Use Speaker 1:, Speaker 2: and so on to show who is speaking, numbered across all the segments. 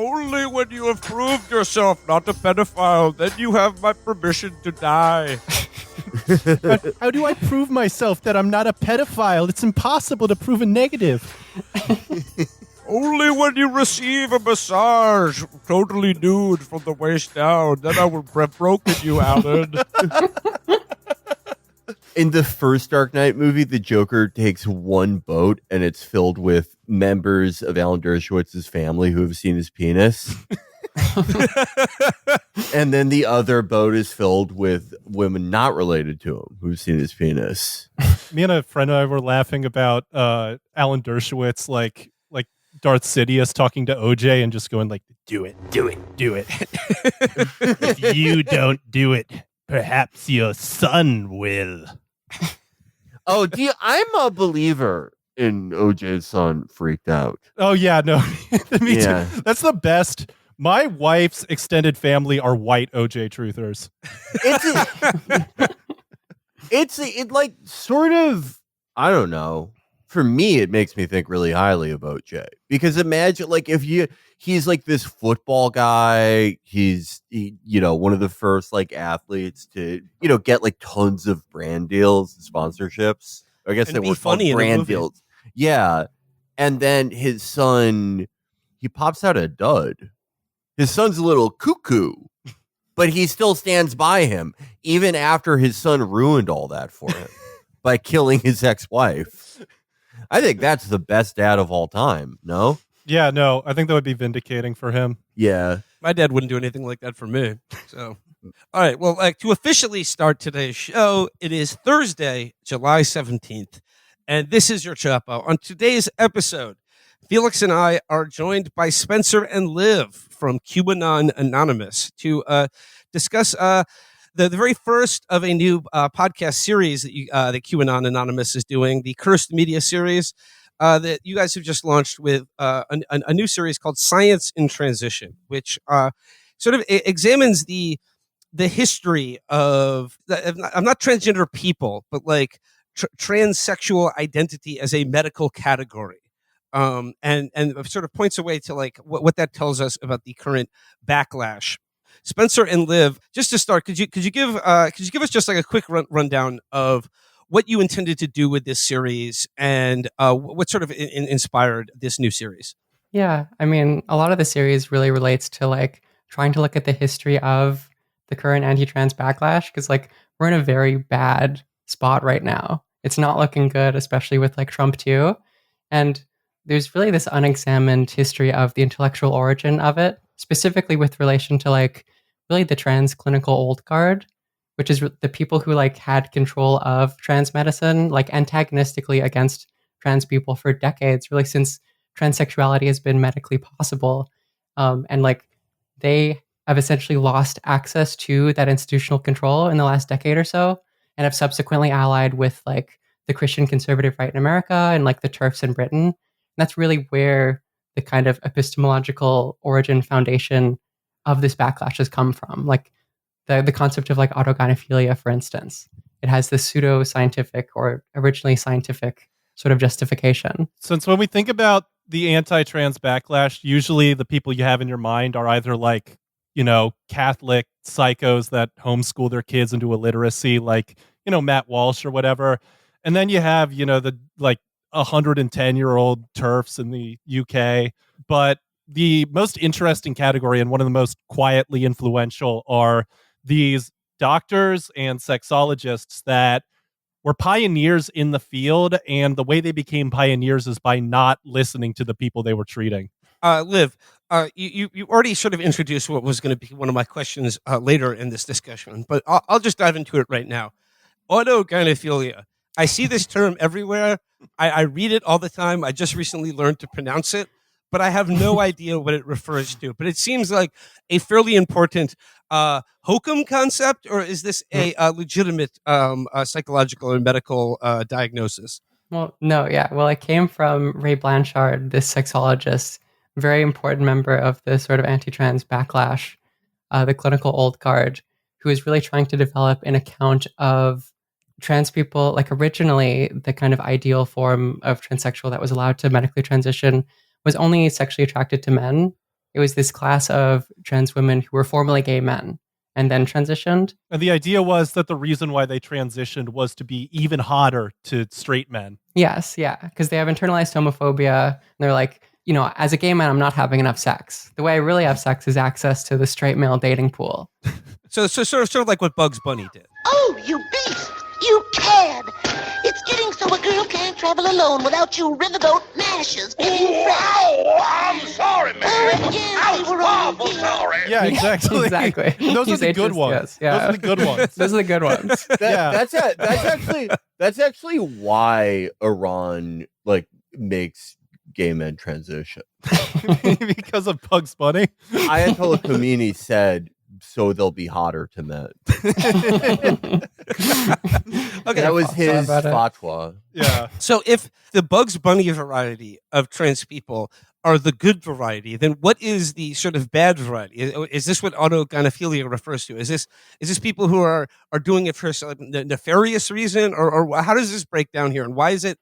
Speaker 1: Only when you have proved yourself not a pedophile, then you have my permission to die.
Speaker 2: How do I prove myself that I'm not a pedophile? It's impossible to prove a negative.
Speaker 1: Only when you receive a massage, totally nude from the waist down, then I will have broken you, Alan.
Speaker 3: In the first Dark Knight movie, the Joker takes one boat and it's filled with members of Alan Dershowitz's family who have seen his penis. And then the other boat is filled with women not related to him who've seen his penis.
Speaker 2: Me and a friend and I were laughing about Alan Dershowitz, like Darth Sidious talking to OJ and just going like, do it. If you don't do it, perhaps your son will.
Speaker 3: Oh, I'm a believer in OJ's son freaked out.
Speaker 2: Oh, yeah, no. Me
Speaker 3: Yeah.
Speaker 2: too. That's the best. My wife's extended family are white OJ truthers.
Speaker 3: It like sort of, I don't know. For me, it makes me think really highly of OJ because imagine like he's like this football guy. He's one of the first like athletes to, get like tons of brand deals and sponsorships. I guess they were called brand deals. Yeah. And then his son, he pops out a dud. His son's a little cuckoo, but he still stands by him even after his son ruined all that for him by killing his ex-wife. I think that's the best dad of all time, no?
Speaker 2: Yeah, no, I think that would be vindicating for him.
Speaker 3: Yeah.
Speaker 1: My dad wouldn't do anything like that for me. So, all right. Well, to officially start today's show, it is Thursday, July 17th. And this is your Chapo. On today's episode, Felix and I are joined by Spencer and Liv from QAnon Anonymous to discuss the very first of a new podcast series that that QAnon Anonymous is doing, the Cursed Media series that you guys have just launched with a new series called Science in Transition, which sort of examines the history of, I'm not transgender people, but like transsexual identity as a medical category. And sort of points away to like what that tells us about the current backlash. Spencer and Liv, just to start, could you give us just like a quick rundown of what you intended to do with this series and what sort of inspired this new series?
Speaker 4: Yeah, I mean, a lot of the series really relates to like trying to look at the history of the current anti-trans backlash because like we're in a very bad spot right now. It's not looking good, especially with like Trump too. And there's really this unexamined history of the intellectual origin of it, specifically with relation to like really the trans clinical old guard, which is the people who like had control of trans medicine, like antagonistically against trans people for decades, really since transsexuality has been medically possible. And like they have essentially lost access to that institutional control in the last decade or so and have subsequently allied with like the Christian conservative right in America and like the TERFs in Britain. And that's really where the kind of epistemological origin foundation of this backlash has come from. Like the concept of like autogynephilia, for instance, it has this pseudo-scientific or originally scientific sort of justification.
Speaker 2: Since when we think about the anti-trans backlash, usually the people you have in your mind are either like, Catholic psychos that homeschool their kids into illiteracy, like, Matt Walsh or whatever. And then you have, the like 110-year-old TERFs in the UK. But the most interesting category and one of the most quietly influential are these doctors and sexologists that were pioneers in the field. And the way they became pioneers is by not listening to the people they were treating.
Speaker 1: Liv, you already sort of introduced what was going to be one of my questions later in this discussion, but I'll just dive into it right now. Autogynephilia. I see this term everywhere. I read it all the time. I just recently learned to pronounce it, but I have no idea what it refers to. But it seems like a fairly important hokum concept, or is this a legitimate psychological or medical diagnosis?
Speaker 4: Well, no, yeah. Well, it came from Ray Blanchard, this sexologist, very important member of the sort of anti-trans backlash, the clinical old guard, who is really trying to develop an account of trans people. Like originally, the kind of ideal form of transsexual that was allowed to medically transition was only sexually attracted to men. it was this class of trans women who were formerly gay men and then transitioned.
Speaker 2: And the idea was that the reason why they transitioned was to be even hotter to straight men.
Speaker 4: Yes, yeah, because they have internalized homophobia. And they're like, as a gay man, I'm not having enough sex. The way I really have sex is access to the straight male dating pool.
Speaker 1: So sort of like what Bugs Bunny did.
Speaker 5: Oh, you beast! You cad! It's getting so a girl can't travel alone without you riverboat mashes.
Speaker 6: Wow! I'm sorry, man.
Speaker 5: Oh, yes,
Speaker 6: I'm
Speaker 5: they were all
Speaker 6: awful
Speaker 5: here.
Speaker 6: sorry.
Speaker 2: Yeah, exactly.
Speaker 4: Exactly.
Speaker 2: Those are the good
Speaker 4: Ages,
Speaker 2: ones.
Speaker 4: yes, yeah.
Speaker 2: Those are the good ones.
Speaker 4: Those are the good ones.
Speaker 3: That's actually why Iran makes gay men transition.
Speaker 2: Because of Bugs Bunny.
Speaker 3: Ayatollah Khomeini said, so they'll be hotter to men.
Speaker 1: Okay,
Speaker 3: That was his
Speaker 4: about it.
Speaker 3: fatwa.
Speaker 2: Yeah.
Speaker 1: So if the Bugs Bunny variety of trans people are the good variety, then what is the sort of bad variety? Is this what autogynephilia refers to? Is this people who are doing it for some nefarious reason, or how does this break down here? And why is the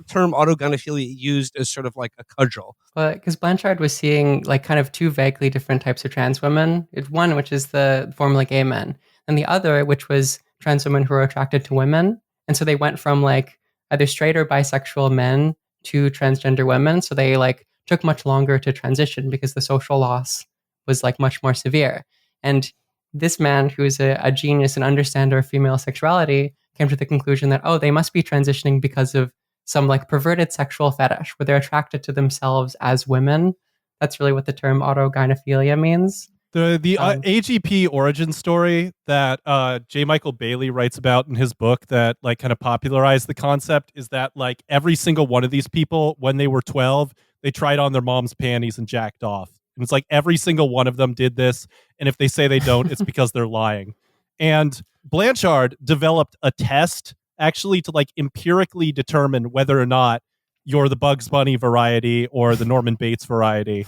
Speaker 1: term autogynephilia used as sort of like a cudgel?
Speaker 4: Well, because Blanchard was seeing like kind of two vaguely different types of trans women. It's one, which is the formerly gay men, and the other, which was trans women who were attracted to women. And so they went from like either straight or bisexual men to transgender women. So they like took much longer to transition because the social loss was like much more severe. And this man, who is a genius and understander of female sexuality, came to the conclusion that, they must be transitioning because of some like perverted sexual fetish where they're attracted to themselves as women. That's really what the term autogynephilia means.
Speaker 2: The AGP origin story that J. Michael Bailey writes about in his book that like kind of popularized the concept is that like every single one of these people, when they were 12, they tried on their mom's panties and jacked off. And it's like every single one of them did this. And if they say they don't, it's because they're lying. And Blanchard developed a test actually to like empirically determine whether or not you're the Bugs Bunny variety or the Norman Bates variety.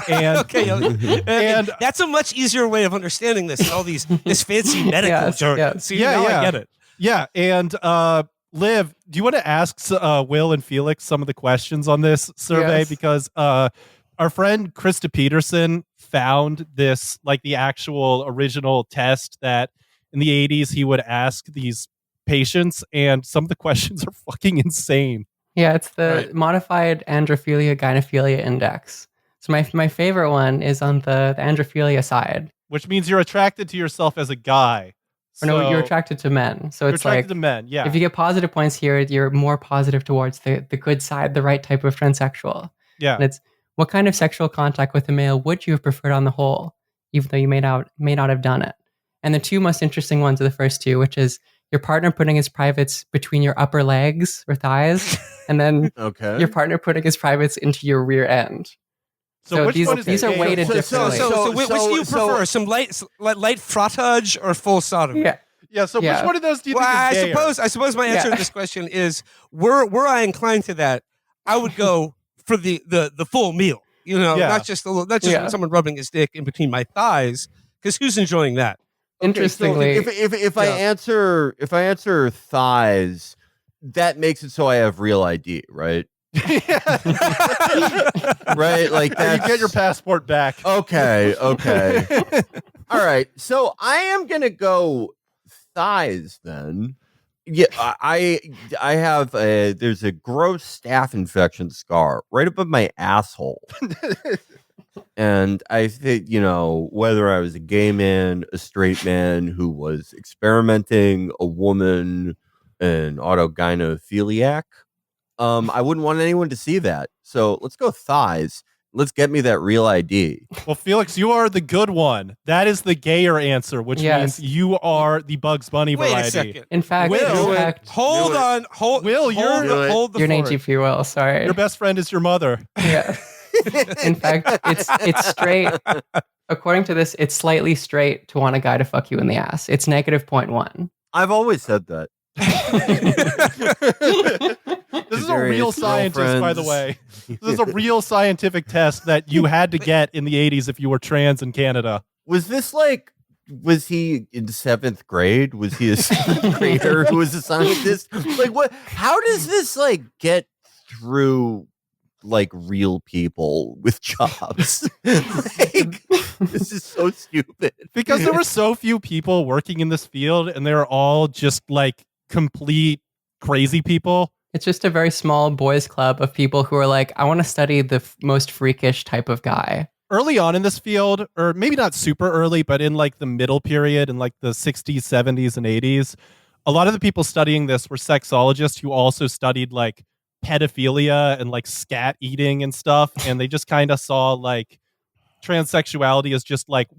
Speaker 2: And
Speaker 1: Okay, and that's a much easier way of understanding this than all this fancy medical jargon.
Speaker 4: yes.
Speaker 1: See, now I get it.
Speaker 2: Yeah, and Liv, do you want to ask Will and Felix some of the questions on this survey?
Speaker 4: Yes.
Speaker 2: Because our friend Krista Peterson found this, like the actual original test that in the 80s he would ask these patients, and some of the questions are fucking insane.
Speaker 4: Yeah, it's the modified androphilia gynephilia index. So my favorite one is on the androphilia side.
Speaker 2: Which means you're attracted to yourself as a guy.
Speaker 4: Or no, you're attracted to men. So
Speaker 2: You're
Speaker 4: it's
Speaker 2: attracted
Speaker 4: like
Speaker 2: to men, yeah.
Speaker 4: if you get positive points here, you're more positive towards the good side, the right type of transsexual.
Speaker 2: Yeah.
Speaker 4: And it's what kind of sexual contact with a male would you have preferred on the whole, even though you may not have done it. And the two most interesting ones are the first two, which is your partner putting his privates between your upper legs or thighs, and then
Speaker 3: Okay.
Speaker 4: your partner putting his privates into your rear end. So
Speaker 2: which one is
Speaker 4: these are
Speaker 2: gay?
Speaker 4: weighted
Speaker 1: So
Speaker 4: differently.
Speaker 1: which do you prefer? Some light frottage or full sodomy?
Speaker 4: Yeah.
Speaker 2: Yeah, so
Speaker 4: Yeah.
Speaker 2: which one of those do you
Speaker 1: Well,
Speaker 2: think is gayer?
Speaker 1: I suppose my answer to this question is were I inclined to that, I would go for the full meal. Not just someone rubbing his dick in between my thighs, because who's enjoying that?
Speaker 4: Interestingly,
Speaker 3: So if I answer thighs, that makes it so I have real ID, right? Right, like
Speaker 2: You
Speaker 3: that.
Speaker 2: get your passport back.
Speaker 3: Okay. All right. So I am gonna go thighs then. Yeah, I have there's a gross staph infection scar right above my asshole. And I think, whether I was a gay man, a straight man who was experimenting, a woman, an autogynephiliac, I wouldn't want anyone to see that. So let's go thighs. Let's get me that real ID.
Speaker 2: Well, Felix, you are the good one. That is the gayer answer, which
Speaker 4: Yes.
Speaker 2: means you are the Bugs Bunny
Speaker 1: Wait
Speaker 2: variety.
Speaker 1: a second.
Speaker 4: in fact,
Speaker 1: Hold on. Hold the
Speaker 4: you're an
Speaker 1: fort.
Speaker 4: AGP, Will. Sorry.
Speaker 2: Your best friend is your mother.
Speaker 4: Yeah. In fact, it's straight. According to this, it's slightly straight to want a guy to fuck you in the ass. It's negative 0.1.
Speaker 3: I've always said that.
Speaker 2: This is a real scientist, by the way. This is a real scientific test that you had to get in the 80s if you were trans in Canada.
Speaker 3: Was he in 7th grade? Was he a 7th grader who was a scientist? Like what? How does this get through like real people with jobs. Like, this is so stupid.
Speaker 2: Because there were so few people working in this field, and they were all just like complete crazy people.
Speaker 4: It's just a very small boys club of people who are like, I want to study the most freakish type of guy.
Speaker 2: Early on in this field, or maybe not super early, but in like the middle period in like the 60s, 70s, and 80s, a lot of the people studying this were sexologists who also studied like pedophilia and like scat eating and stuff. And they just kind of saw like transsexuality as just like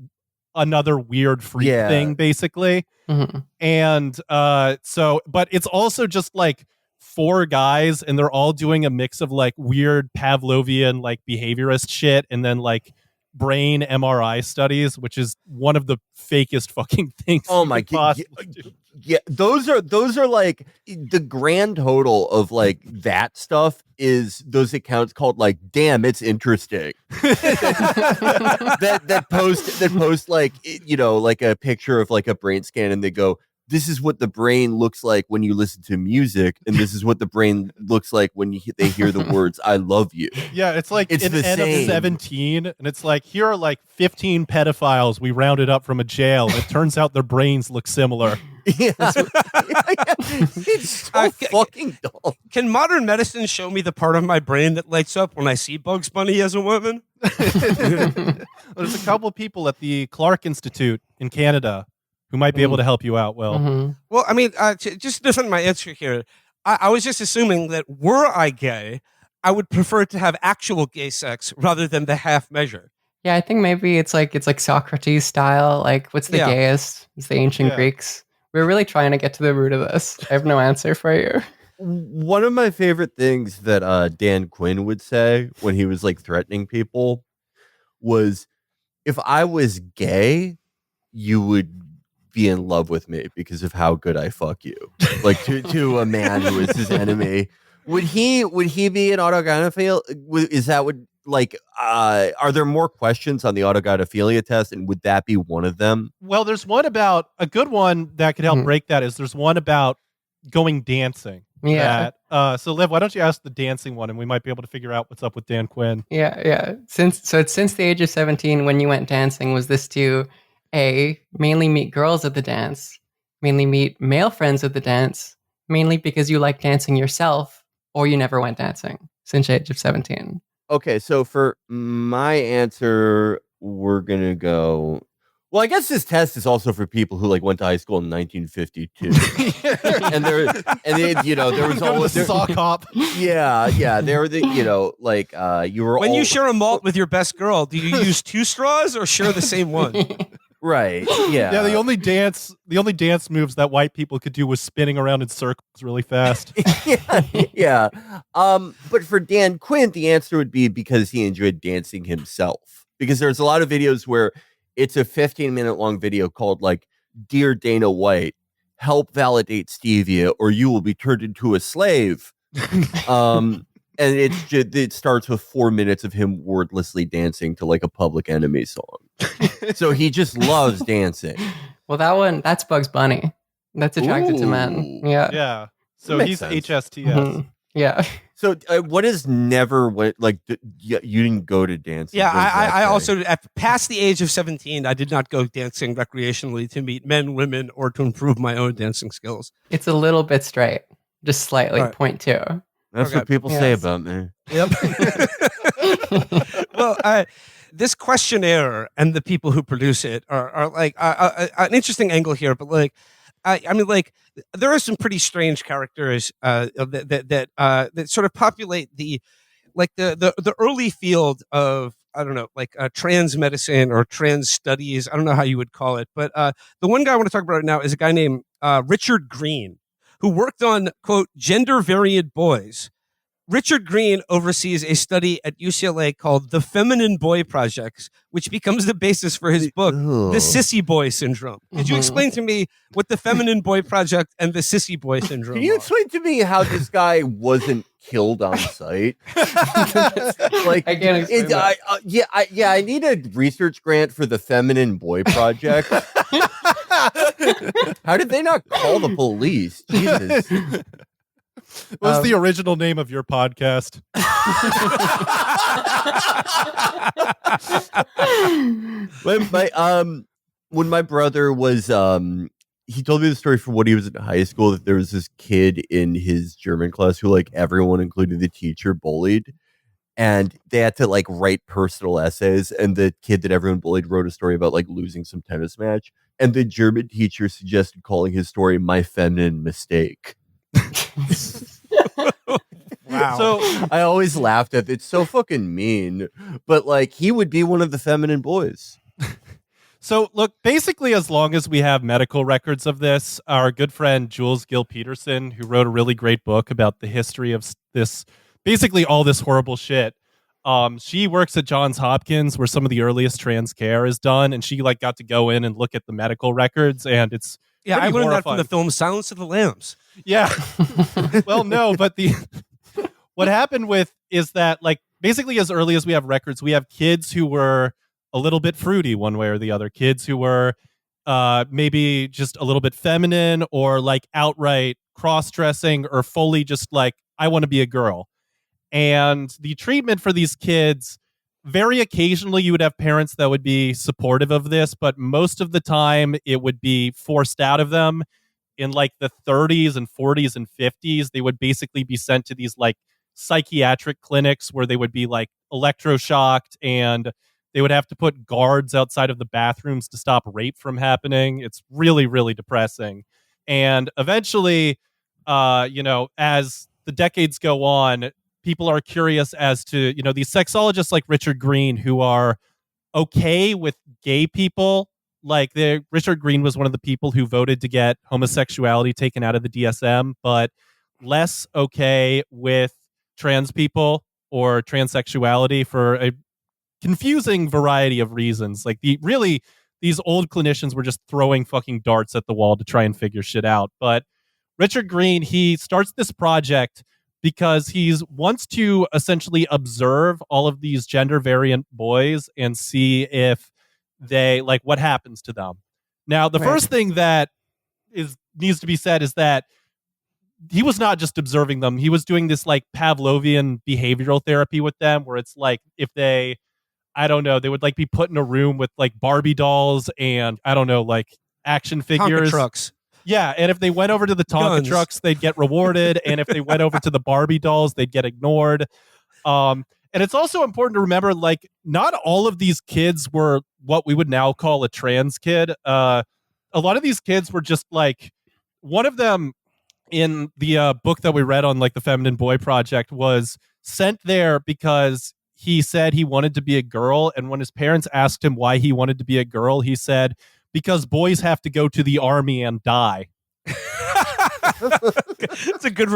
Speaker 2: another weird freak thing, basically.
Speaker 4: Mm-hmm.
Speaker 2: And but it's also just like 4 guys, and they're all doing a mix of like weird Pavlovian like behaviorist shit and then like brain MRI studies, which is one of the fakest fucking things.
Speaker 3: Oh my god. Yeah, those are like the grand total of like that stuff is those accounts called like, damn, it's interesting. that post like, you know, like a picture of like a brain scan, and they go, this is what the brain looks like when you listen to music, and this is what the brain looks like when they hear the words "I love you."
Speaker 2: Yeah, it's like
Speaker 3: it's
Speaker 2: an
Speaker 3: the
Speaker 2: N
Speaker 3: same.
Speaker 2: of 17, and it's like, here are like 15 pedophiles we rounded up from a jail. It turns out their brains look similar.
Speaker 3: Yeah. It's so fucking dumb.
Speaker 1: Can modern medicine show me the part of my brain that lights up when I see Bugs Bunny as a woman?
Speaker 2: There's a couple of people at the Clark Institute in Canada who might be able to help you out, Will.
Speaker 4: Mm-hmm.
Speaker 1: Well, I mean, just to defend my answer here, I was just assuming that were I gay, I would prefer to have actual gay sex rather than the half measure.
Speaker 4: Yeah, I think maybe it's like Socrates style. Like, what's the gayest? It's the ancient Greeks. We're really trying to get to the root of this. I have no answer for you.
Speaker 3: One of my favorite things that Dan Quinn would say when he was like threatening people was, if I was gay, you would be in love with me because of how good I fuck you. Like to a man who is his enemy. Would he be an autogynephile? Is that what, like, are there more questions on the autogynephilia test, and would that be one of them?
Speaker 2: Well, there's one about, a good one that could help break that is, there's one about going dancing.
Speaker 4: Yeah.
Speaker 2: So Liv, why don't you ask the dancing one, and we might be able to figure out what's up with Dan Quinn.
Speaker 4: Yeah. Since the age of 17, when you went dancing, was this to mainly meet girls at the dance, mainly meet male friends at the dance, mainly because you like dancing yourself, or you never went dancing since the age of 17?
Speaker 3: Okay, so for my answer, we're gonna go. Well, I guess this test is also for people who like went to high school in 1952, there was always
Speaker 2: the sock hop.
Speaker 3: Yeah, they were the like you were
Speaker 1: when you share a malt with your best girl. Do you use 2 straws or share the same one?
Speaker 3: Right. Yeah.
Speaker 2: Yeah. The only dance moves that white people could do was spinning around in circles really fast.
Speaker 3: Yeah. But for Dan Quinn, the answer would be because he enjoyed dancing himself. Because there's a lot of videos where it's a 15-minute long video called like, "Dear Dana White, help validate stevia or you will be turned into a slave." And it starts with 4 minutes of him wordlessly dancing to like a Public Enemy song. So he just loves dancing.
Speaker 4: Well, that's Bugs Bunny. That's attracted to men. Yeah.
Speaker 2: Yeah. So he's
Speaker 3: sense.
Speaker 2: HSTS.
Speaker 4: Mm-hmm. Yeah.
Speaker 3: So what is never went like? You didn't go to dancing?
Speaker 1: Yeah,
Speaker 3: What does that
Speaker 1: I
Speaker 3: say?
Speaker 1: also, past the age of 17, I did not go dancing recreationally to meet men, women, or to improve my own dancing skills.
Speaker 4: It's a little bit straight, just slightly,
Speaker 1: Right.
Speaker 4: 0.2.
Speaker 3: That's what people say about me.
Speaker 1: Yep. Well, this questionnaire and the people who produce it are like an interesting angle here, but like, I mean, like, there are some pretty strange characters that sort of populate the early field of, I don't know, like trans medicine or trans studies. I don't know how you would call it, but the one guy I want to talk about right now is a guy named Richard Green, who worked on, quote, gender variant boys. Richard Green oversees a study at UCLA called the Feminine Boy Project, which becomes the basis for his book, The Sissy Boy Syndrome. Could you explain to me what the Feminine Boy Project and the Sissy Boy Syndrome
Speaker 3: Can you
Speaker 1: are?
Speaker 3: explain to me how this guy wasn't killed on site? Like,
Speaker 4: I can't explain that.
Speaker 3: I need a research grant for the Feminine Boy Project. How did they not call the police? Jesus.
Speaker 2: What was the original name of your podcast?
Speaker 3: When my brother was he told me the story from when he was in high school that there was this kid in his German class who like everyone, including the teacher, bullied. And they had to like write personal essays, and the kid that everyone bullied wrote a story about like losing some tennis match. And the German teacher suggested calling his story "My Feminine Mistake."
Speaker 1: Wow.
Speaker 2: So
Speaker 3: I always laughed at it. It's so fucking mean, but like he would be one of the feminine boys.
Speaker 2: So, look, basically, as long as we have medical records of this, our good friend Jules Gill Peterson, who wrote a really great book about the history of this, basically all this horrible shit, she works at Johns Hopkins, where some of the earliest trans care is done, and she like got to go in and look at the medical records, and it's
Speaker 1: Yeah, I
Speaker 2: pretty
Speaker 1: learned that
Speaker 2: horrifying.
Speaker 1: from the film Silence of the Lambs.
Speaker 2: Yeah. Well, no, but what happened with is that like basically as early as we have records, we have kids who were a little bit fruity one way or the other, kids who were maybe just a little bit feminine or like outright cross-dressing or fully just like, I want to be a girl. And the treatment for these kids, very occasionally you would have parents that would be supportive of this, but most of the time it would be forced out of them. In like the 30s and 40s and 50s, they would basically be sent to these like psychiatric clinics where they would be like electroshocked, and they would have to put guards outside of the bathrooms to stop rape from happening. It's really, really depressing. And eventually, as the decades go on, people are curious as to, these sexologists like Richard Green, who are okay with gay people. Like Richard Green was one of the people who voted to get homosexuality taken out of the DSM, but less okay with trans people or transsexuality for a confusing variety of reasons. Like these old clinicians were just throwing fucking darts at the wall to try and figure shit out. But Richard Green, he starts this project because he wants to essentially observe all of these gender variant boys and see if they like what happens to them. Now, the first thing that needs to be said is that he was not just observing them. He was doing this like Pavlovian behavioral therapy with them, where it's like if they, I don't know, they would like be put in a room with like Barbie dolls and I don't know, like action figures.
Speaker 1: Tonka trucks.
Speaker 2: Yeah, and if they went over to the Tonka
Speaker 1: Guns.
Speaker 2: trucks, they'd get rewarded, and if they went over to the Barbie dolls, they'd get ignored. And it's also important to remember, like, not all of these kids were what we would now call a trans kid. A lot of these kids were just like, one of them in the book that we read on like the Feminine Boy Project was sent there because he said he wanted to be a girl. And when his parents asked him why he wanted to be a girl, he said, because boys have to go to the army and die.
Speaker 1: It's a good,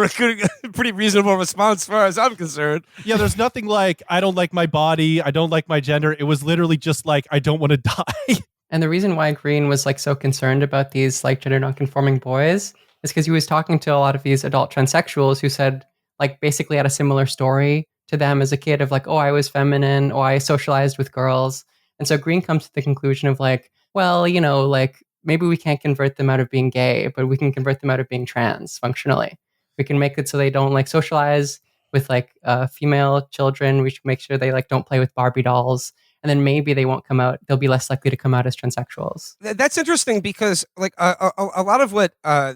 Speaker 1: pretty reasonable response as far as I'm concerned.
Speaker 2: Yeah, there's nothing like, I don't like my body, I don't like my gender. It was literally just like, I don't want to die.
Speaker 4: And the reason why Green was like so concerned about these like gender nonconforming boys is because he was talking to a lot of these adult transsexuals who said like basically had a similar story to them as a kid of like, oh, I was feminine, oh, I socialized with girls. And so Green comes to the conclusion of like, well, like maybe we can't convert them out of being gay, but we can convert them out of being trans functionally. We can make it so they don't like socialize with like female children. We should make sure they like don't play with Barbie dolls. And then maybe they won't come out. They'll be less likely to come out as transsexuals.
Speaker 1: That's interesting because like a lot of what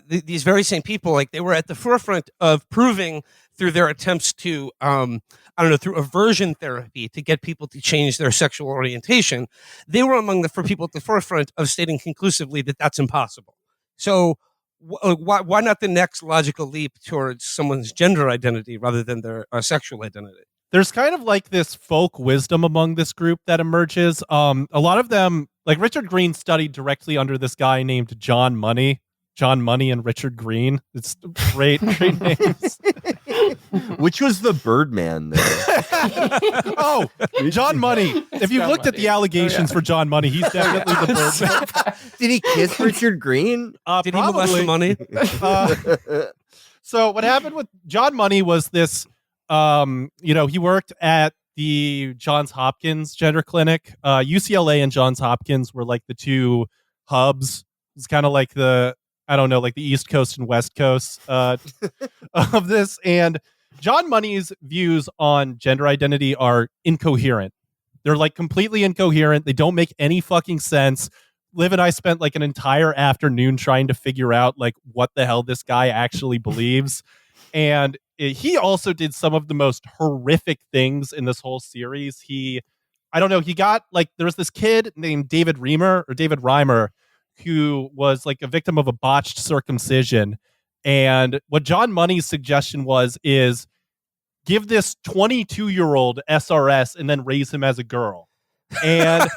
Speaker 1: these very same people, like they were at the forefront of proving through their attempts to, through aversion therapy to get people to change their sexual orientation. They were among the people at the forefront of stating conclusively that that's impossible. So why not the next logical leap towards someone's gender identity rather than their sexual identity?
Speaker 2: There's kind of like this folk wisdom among this group that emerges. A lot of them, like Richard Green studied directly under this guy named John Money and Richard Green. It's great names.
Speaker 3: Which was the Birdman there?
Speaker 2: Oh, John Money. If you've looked at the allegations for John Money, he's definitely the Birdman.
Speaker 3: Did he kiss Richard Green?
Speaker 1: Did he molest the money?
Speaker 2: So what happened with John Money was this, he worked at the Johns Hopkins gender clinic. UCLA and Johns Hopkins were like the two hubs. It's kind of like the I don't know, like the East Coast and West Coast of this. And John Money's views on gender identity are incoherent. They're like completely incoherent. They don't make any fucking sense. Liv and I spent like an entire afternoon trying to figure out like what the hell this guy actually believes. And he also did some of the most horrific things in this whole series. I don't know, he got like, there was this kid named David Reimer, who was like a victim of a botched circumcision. And what John Money's suggestion is give this 22-year-old SRS and then raise him as a girl. And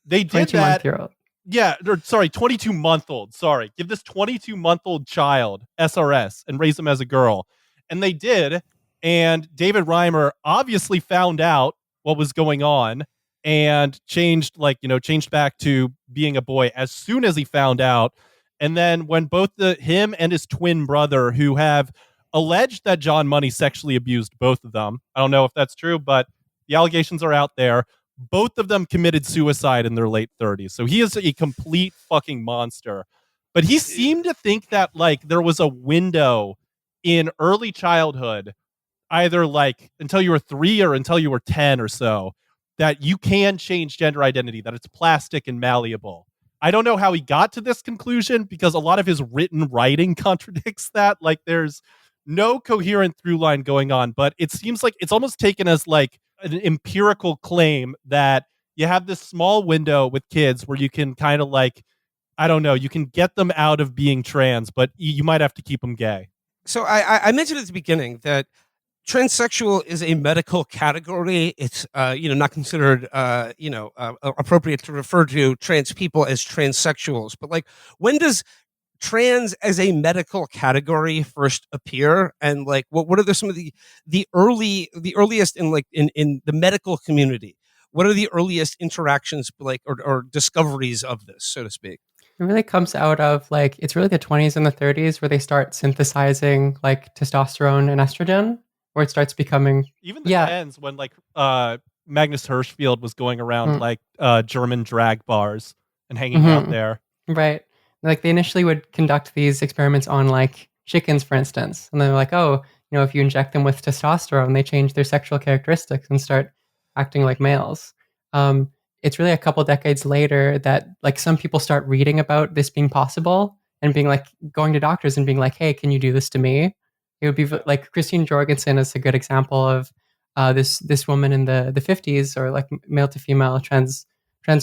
Speaker 2: they did that.
Speaker 4: 22-month-year-old.
Speaker 2: Yeah, 22-month-old. Sorry. Give this 22-month-old child SRS and raise him as a girl. And they did. And David Reimer obviously found out what was going on and changed back to being a boy as soon as he found out. And then when both him and his twin brother, who have alleged that John Money sexually abused both of them, I don't know if that's true, but the allegations are out there. Both of them committed suicide in their late 30s. So he is a complete fucking monster. But he seemed to think that like there was a window in early childhood, either like until you were 3 or until you were 10 or so, that you can change gender identity, that it's plastic and malleable. I don't know how he got to this conclusion because a lot of his written writing contradicts that. Like there's no coherent through line going on, but it seems like it's almost taken as like an empirical claim that you have this small window with kids where you can kind of like, I don't know, you can get them out of being trans, but you might have to keep them gay.
Speaker 1: So I mentioned at the beginning that transsexual is a medical category. It's not considered appropriate to refer to trans people as transsexuals. But like, when does trans as a medical category first appear, and like what are some of the earliest in the medical community? What are the earliest interactions like or discoveries of this, so to speak?
Speaker 4: It really comes out of like, it's really the 20s and the 30s where they start synthesizing like testosterone and estrogen, where it starts becoming
Speaker 2: even the 10s when like Magnus Hirschfeld was going around like German drag bars and hanging out there.
Speaker 4: Right. Like they initially would conduct these experiments on like chickens, for instance. And they're like, oh, if you inject them with testosterone, they change their sexual characteristics and start acting like males. It's really a couple decades later that like some people start reading about this being possible and being like going to doctors and being like, hey, can you do this to me? It would be like Christine Jorgensen is a good example of this woman in the 50s, or like male to female trans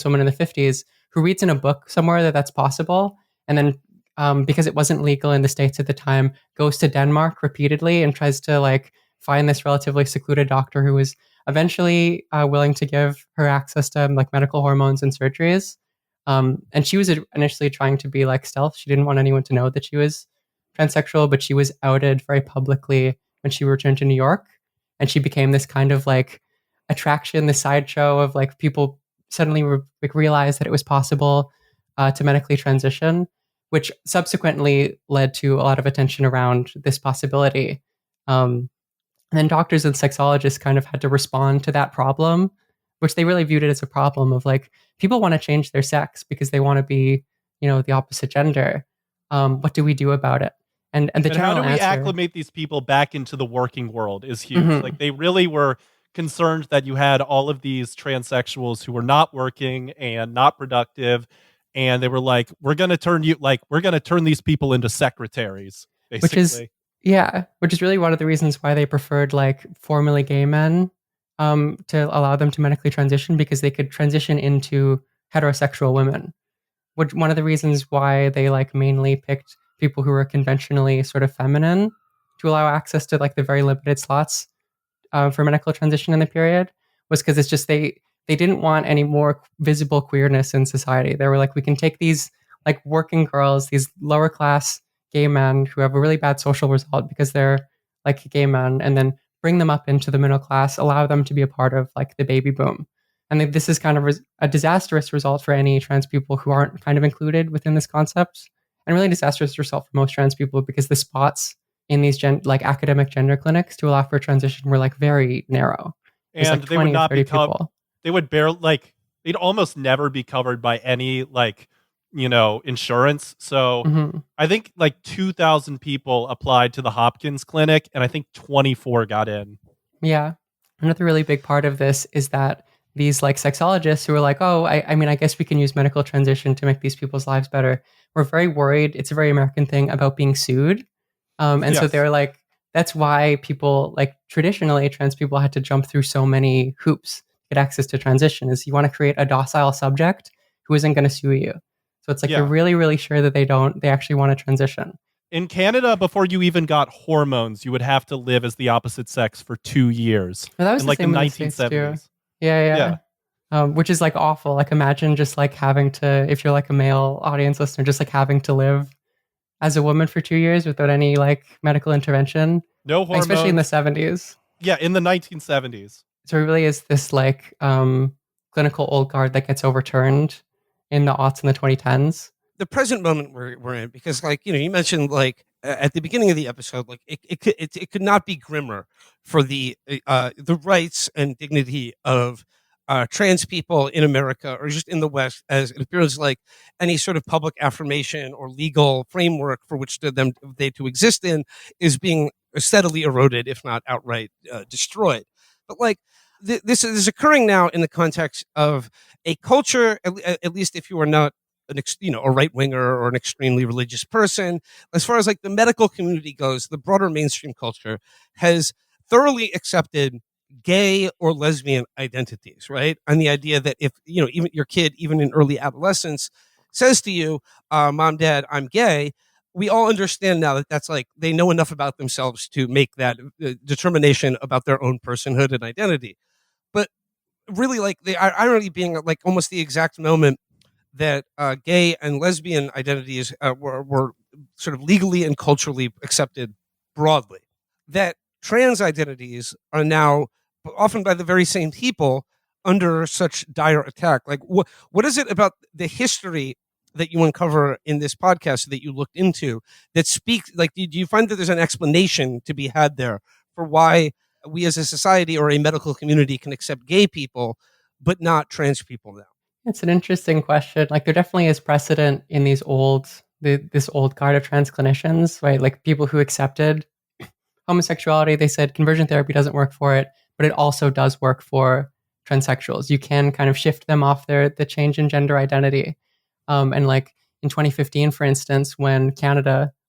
Speaker 4: woman in the 50s, who reads in a book somewhere that that's possible. And then because it wasn't legal in the States at the time, goes to Denmark repeatedly and tries to like find this relatively secluded doctor who was eventually willing to give her access to like medical hormones and surgeries. And she was initially trying to be like stealth. She didn't want anyone to know that she was transsexual, but she was outed very publicly when she returned to New York. And she became this kind of like attraction, this sideshow of like people suddenly realized that it was possible to medically transition, which subsequently led to a lot of attention around this possibility. And then doctors and sexologists kind of had to respond to that problem, which they really viewed it as a problem of like, people want to change their sex because they want to be, the opposite gender. What do we do about it? And
Speaker 2: how do we
Speaker 4: answer,
Speaker 2: acclimate these people back into the working world is huge. Like they really were concerned that you had all of these transsexuals who were not working and not productive. And they were like, we're going to turn these people into secretaries, basically.
Speaker 4: Which is really one of the reasons why they preferred like formerly gay men to allow them to medically transition, because they could transition into heterosexual women. Which one of the reasons why they like mainly picked people who were conventionally sort of feminine to allow access to like the very limited slots for medical transition in the period was because it's just they didn't want any more visible queerness in society. They were like, we can take these like working girls, these lower class gay men who have a really bad social result because they're like gay men, and then bring them up into the middle class, allow them to be a part of like the baby boom. And this is kind of a disastrous result for any trans people who aren't kind of included within this concept, and really disastrous result for most trans people because the spots in these academic gender clinics to allow for transition were like very narrow.
Speaker 2: And
Speaker 4: like
Speaker 2: they would not be
Speaker 4: people.
Speaker 2: They would barely they'd almost never be covered by any like insurance. So
Speaker 4: Mhm.
Speaker 2: I think like 2,000 people applied to the Hopkins Clinic, and I think 24 got in.
Speaker 4: Yeah. Another really big part of this is that these like sexologists who are like, oh, I mean, I guess we can use medical transition to make these people's lives better. We're very worried. It's a very American thing about being sued. And so
Speaker 2: Yes.
Speaker 4: they're like, that's why people like traditionally trans people had to jump through so many hoops to get access to transition is you want to create a docile subject who isn't going to sue you. So it's like
Speaker 2: Yeah.
Speaker 4: they're really, really sure that they actually want to transition.
Speaker 2: In Canada, before you even got hormones, you would have to live as the opposite sex for 2 years.
Speaker 4: Well, that was
Speaker 2: in
Speaker 4: the
Speaker 2: like the
Speaker 4: same in the States, too.
Speaker 2: 1970s.
Speaker 4: Yeah. Which is like awful. Like imagine just like having to, if you're like a male audience listener, just like having to live as a woman for 2 years without any like medical intervention,
Speaker 2: No
Speaker 4: like,
Speaker 2: hormones.
Speaker 4: especially in the 70s.
Speaker 2: Yeah, in the 1970s.
Speaker 4: So it really is this like clinical old guard that gets overturned in the aughts and the 2010s.
Speaker 1: The present moment we're in, because like you mentioned like at the beginning of the episode, like it could not be grimmer for the rights and dignity of trans people in America or just in the West, as it appears like any sort of public affirmation or legal framework for which they to exist in is being steadily eroded, if not outright destroyed. But like this is occurring now in the context of a culture, at least if you are not a right winger or an extremely religious person. As far as like the medical community goes, the broader mainstream culture has thoroughly accepted gay or lesbian identities, right? And the idea that if, even your kid, even in early adolescence, says to you, Mom, Dad, I'm gay, we all understand now that that's like they know enough about themselves to make that determination about their own personhood and identity. But really, like the irony being like almost the exact moment that gay and lesbian identities were sort of legally and culturally accepted broadly, that trans identities are now often by the very same people under such dire attack. Like, what is it about the history that you uncover in this podcast that you looked into that speaks? Like, do you find that there's an explanation to be had there for why we as a society or a medical community can accept gay people but not trans people now?
Speaker 4: It's an interesting question. Like there definitely is precedent in this old guard of trans clinicians, right? Like people who accepted homosexuality, they said conversion therapy doesn't work for it, but it also does work for transsexuals. You can kind of shift them off the change in gender identity. And like in 2015, for instance, when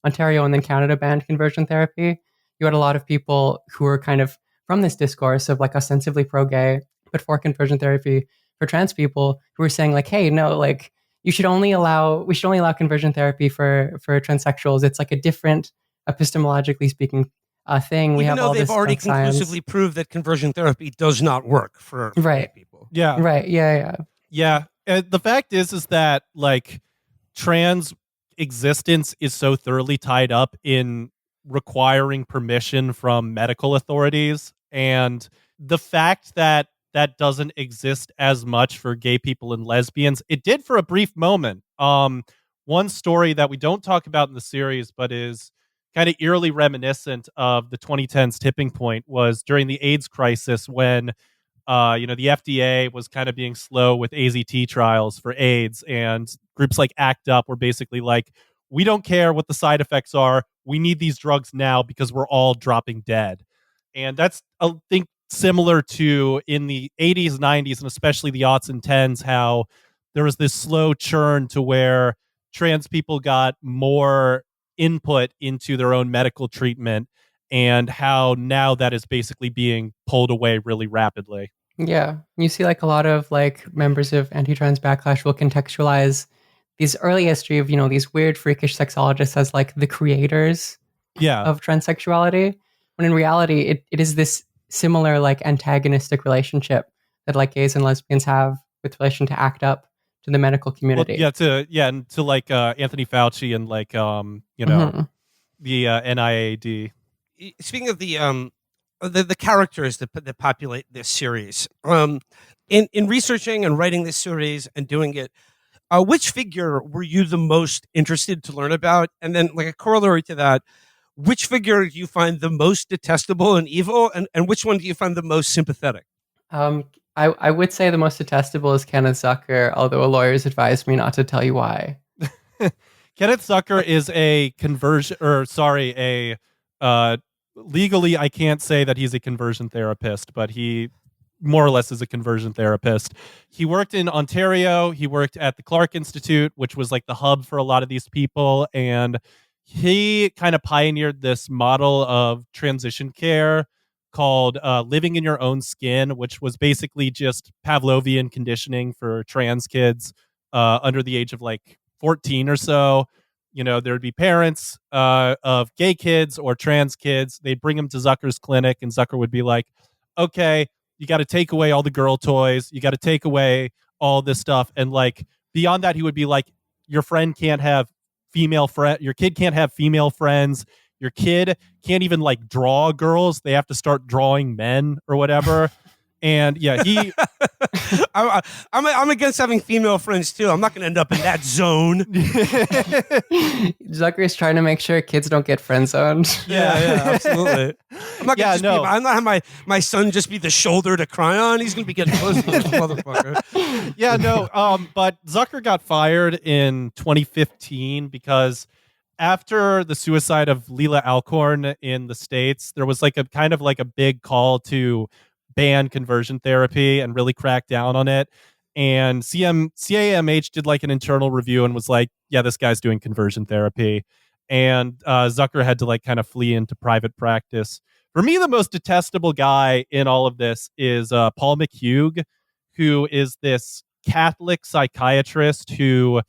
Speaker 4: Ontario and then Canada banned conversion therapy, you had a lot of people who were kind of from this discourse of like ostensibly pro-gay, but for conversion therapy for trans people who were saying like, hey, no, like we should only allow conversion therapy for transsexuals. It's like a different, epistemologically speaking, thing. We
Speaker 1: Even
Speaker 4: have
Speaker 1: though
Speaker 4: all
Speaker 1: they've
Speaker 4: this
Speaker 1: already
Speaker 4: like, science.
Speaker 1: conclusively proved that conversion therapy does not work for gay people.
Speaker 2: Yeah.
Speaker 4: Right.
Speaker 2: Yeah. And the fact is that like trans existence is so thoroughly tied up in requiring permission from medical authorities, and the fact that that doesn't exist as much for gay people and lesbians. It did for a brief moment. One story that we don't talk about in the series, but is kind of eerily reminiscent of the 2010s tipping point, was during the AIDS crisis when, the FDA was kind of being slow with AZT trials for AIDS, and groups like ACT UP were basically like, we don't care what the side effects are. We need these drugs now because we're all dropping dead. And that's, I think, similar to in the 80s, 90s, and especially the aughts and 10s, how there was this slow churn to where trans people got more input into their own medical treatment, and how now that is basically being pulled away really rapidly.
Speaker 4: Yeah. You see like a lot of like members of anti-trans backlash will contextualize these early history of, these weird freakish sexologists as like the creators of transsexuality, when in reality it is this similar like antagonistic relationship that like gays and lesbians have with relation to ACT UP to the medical community.
Speaker 2: And to like Anthony Fauci and like the NIAID.
Speaker 1: Speaking of the characters that populate this series, in researching and writing this series and doing it, which figure were you the most interested to learn about? And then like a corollary to that, which figure do you find the most detestable and evil, and which one do you find the most sympathetic?
Speaker 4: I would say the most detestable is Kenneth Zucker, although a lawyer's advised me not to tell you why.
Speaker 2: Kenneth Zucker is a legally I can't say that he's a conversion therapist, but he more or less is a conversion therapist. He worked in Ontario. He worked at the Clark Institute, which was like the hub for a lot of these people. And he kind of pioneered this model of transition care called living in your own skin, which was basically just Pavlovian conditioning for trans kids under the age of like 14 or so. You know, there would be parents of gay kids or trans kids. They'd bring them to Zucker's clinic, and Zucker would be like, okay, you got to take away all the girl toys. You got to take away all this stuff. And like beyond that, he would be like, your friend can't have your kid can't have female friends. Your kid can't even like draw girls. They have to start drawing men or whatever. And yeah,
Speaker 1: I'm against having female friends too. I'm not going to end up in that zone.
Speaker 4: Zucker is trying to make sure kids don't get friend zoned.
Speaker 1: Yeah, absolutely. I'm not going to I'm not have my son just be the shoulder to cry on. He's going to be getting close to this motherfucker.
Speaker 2: Yeah, no. But Zucker got fired in 2015 because after the suicide of Leila Alcorn in the States, there was like a kind of like a big call to ban conversion therapy and really crack down on it. And CAMH did like an internal review and was like, yeah, this guy's doing conversion therapy. And Zucker had to like kind of flee into private practice. For me, the most detestable guy in all of this is Paul McHugh, who is this Catholic psychiatrist who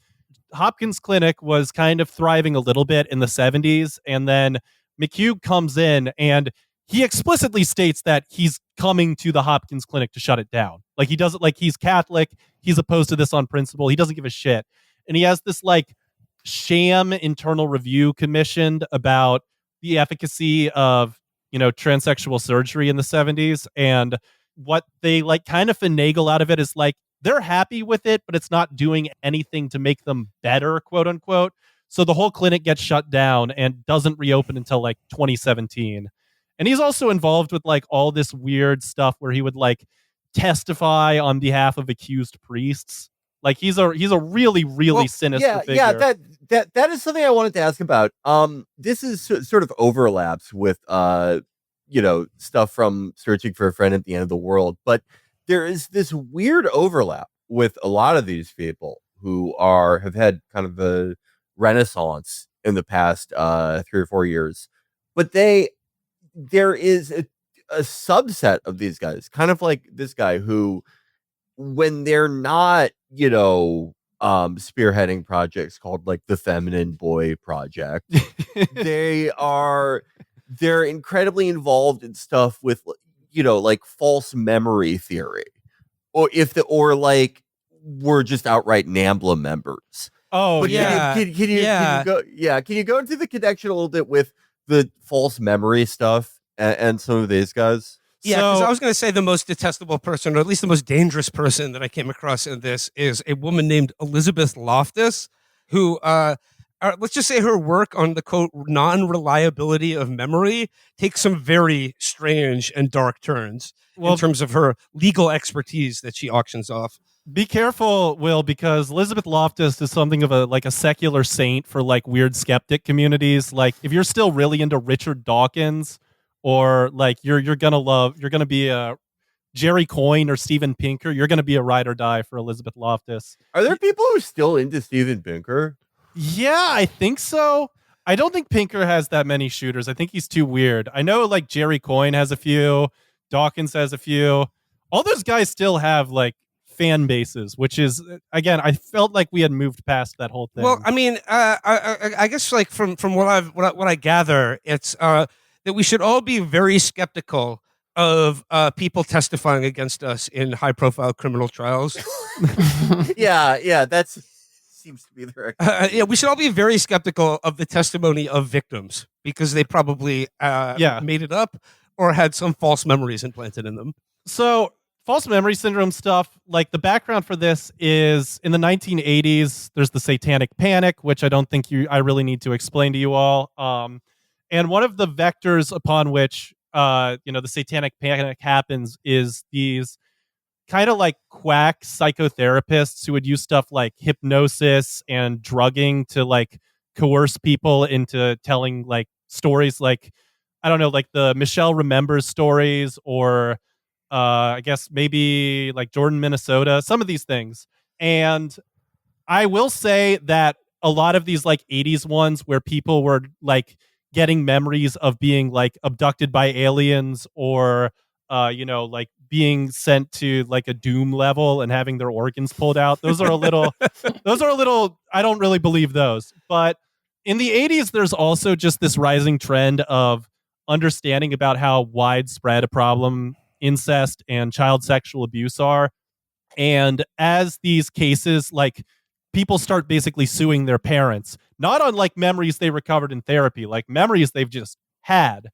Speaker 2: Hopkins Clinic was kind of thriving a little bit in the 70s. And then McHugh comes in and he explicitly states that he's coming to the Hopkins Clinic to shut it down. Like he doesn't like he's Catholic. He's opposed to this on principle. He doesn't give a shit. And he has this like sham internal review commissioned about the efficacy of, you know, transsexual surgery in the 70s. And what they like kind of finagle out of it is like they're happy with it, but it's not doing anything to make them better, quote unquote. So the whole clinic gets shut down and doesn't reopen until like 2017. And he's also involved with like all this weird stuff where he would like testify on behalf of accused priests. Like he's a really sinister figure.
Speaker 3: Yeah, that is something I wanted to ask about. This is sort of overlaps with stuff from Searching for a Friend at the End of the World, but there is this weird overlap with a lot of these people who have had kind of a renaissance in the past 3 or 4 years, but there is a subset of these guys, kind of like this guy who, when they're not, spearheading projects called like the Feminine Boy Project, they're incredibly involved in stuff with, like false memory theory, or we're just outright NAMBLA members.
Speaker 2: Oh,
Speaker 3: but
Speaker 2: yeah.
Speaker 3: Can you go into the connection a little bit with the false memory stuff and some of these guys?
Speaker 1: Yeah, because I was going to say the most detestable person, or at least the most dangerous person that I came across in this, is a woman named Elizabeth Loftus, who, let's just say her work on the, quote, non-reliability of memory takes some very strange and dark turns in terms of her legal expertise that she auctions off.
Speaker 2: Be careful, Will, because Elizabeth Loftus is something of a secular saint for like weird skeptic communities. Like if you're still really into Richard Dawkins, or like you're gonna be a Jerry Coyne or Steven Pinker, you're gonna be a ride or die for Elizabeth Loftus.
Speaker 3: Are there people who are still into Steven Pinker?
Speaker 2: Yeah, I think so. I don't think Pinker has that many shooters. I think he's too weird. I know like Jerry Coyne has a few, Dawkins has a few. All those guys still have like fan bases, which is, again, I felt like we had moved past that whole thing.
Speaker 1: Well, I mean, I guess like from what I gather, it's that we should all be very skeptical of people testifying against us in high-profile criminal trials.
Speaker 3: Yeah, that's seems to be the
Speaker 1: yeah, we should all be very skeptical of the testimony of victims because they probably made it up or had some false memories implanted in them.
Speaker 2: So false memory syndrome stuff, like the background for this is in the 1980s, there's the Satanic Panic, which I don't think I really need to explain to you all. And one of the vectors upon which, the Satanic Panic happens is these kind of like quack psychotherapists who would use stuff like hypnosis and drugging to like coerce people into telling like stories like, I don't know, like the Michelle Remembers stories, or I guess maybe like Jordan, Minnesota, some of these things. And I will say that a lot of these like 80s ones where people were like getting memories of being like abducted by aliens, or like being sent to like a doom level and having their organs pulled out. Those are a little I don't really believe those. But in the 80s there's also just this rising trend of understanding about how widespread a problem incest and child sexual abuse are. And as these cases, like, people start basically suing their parents, not on like memories they recovered in therapy, like memories they've just had.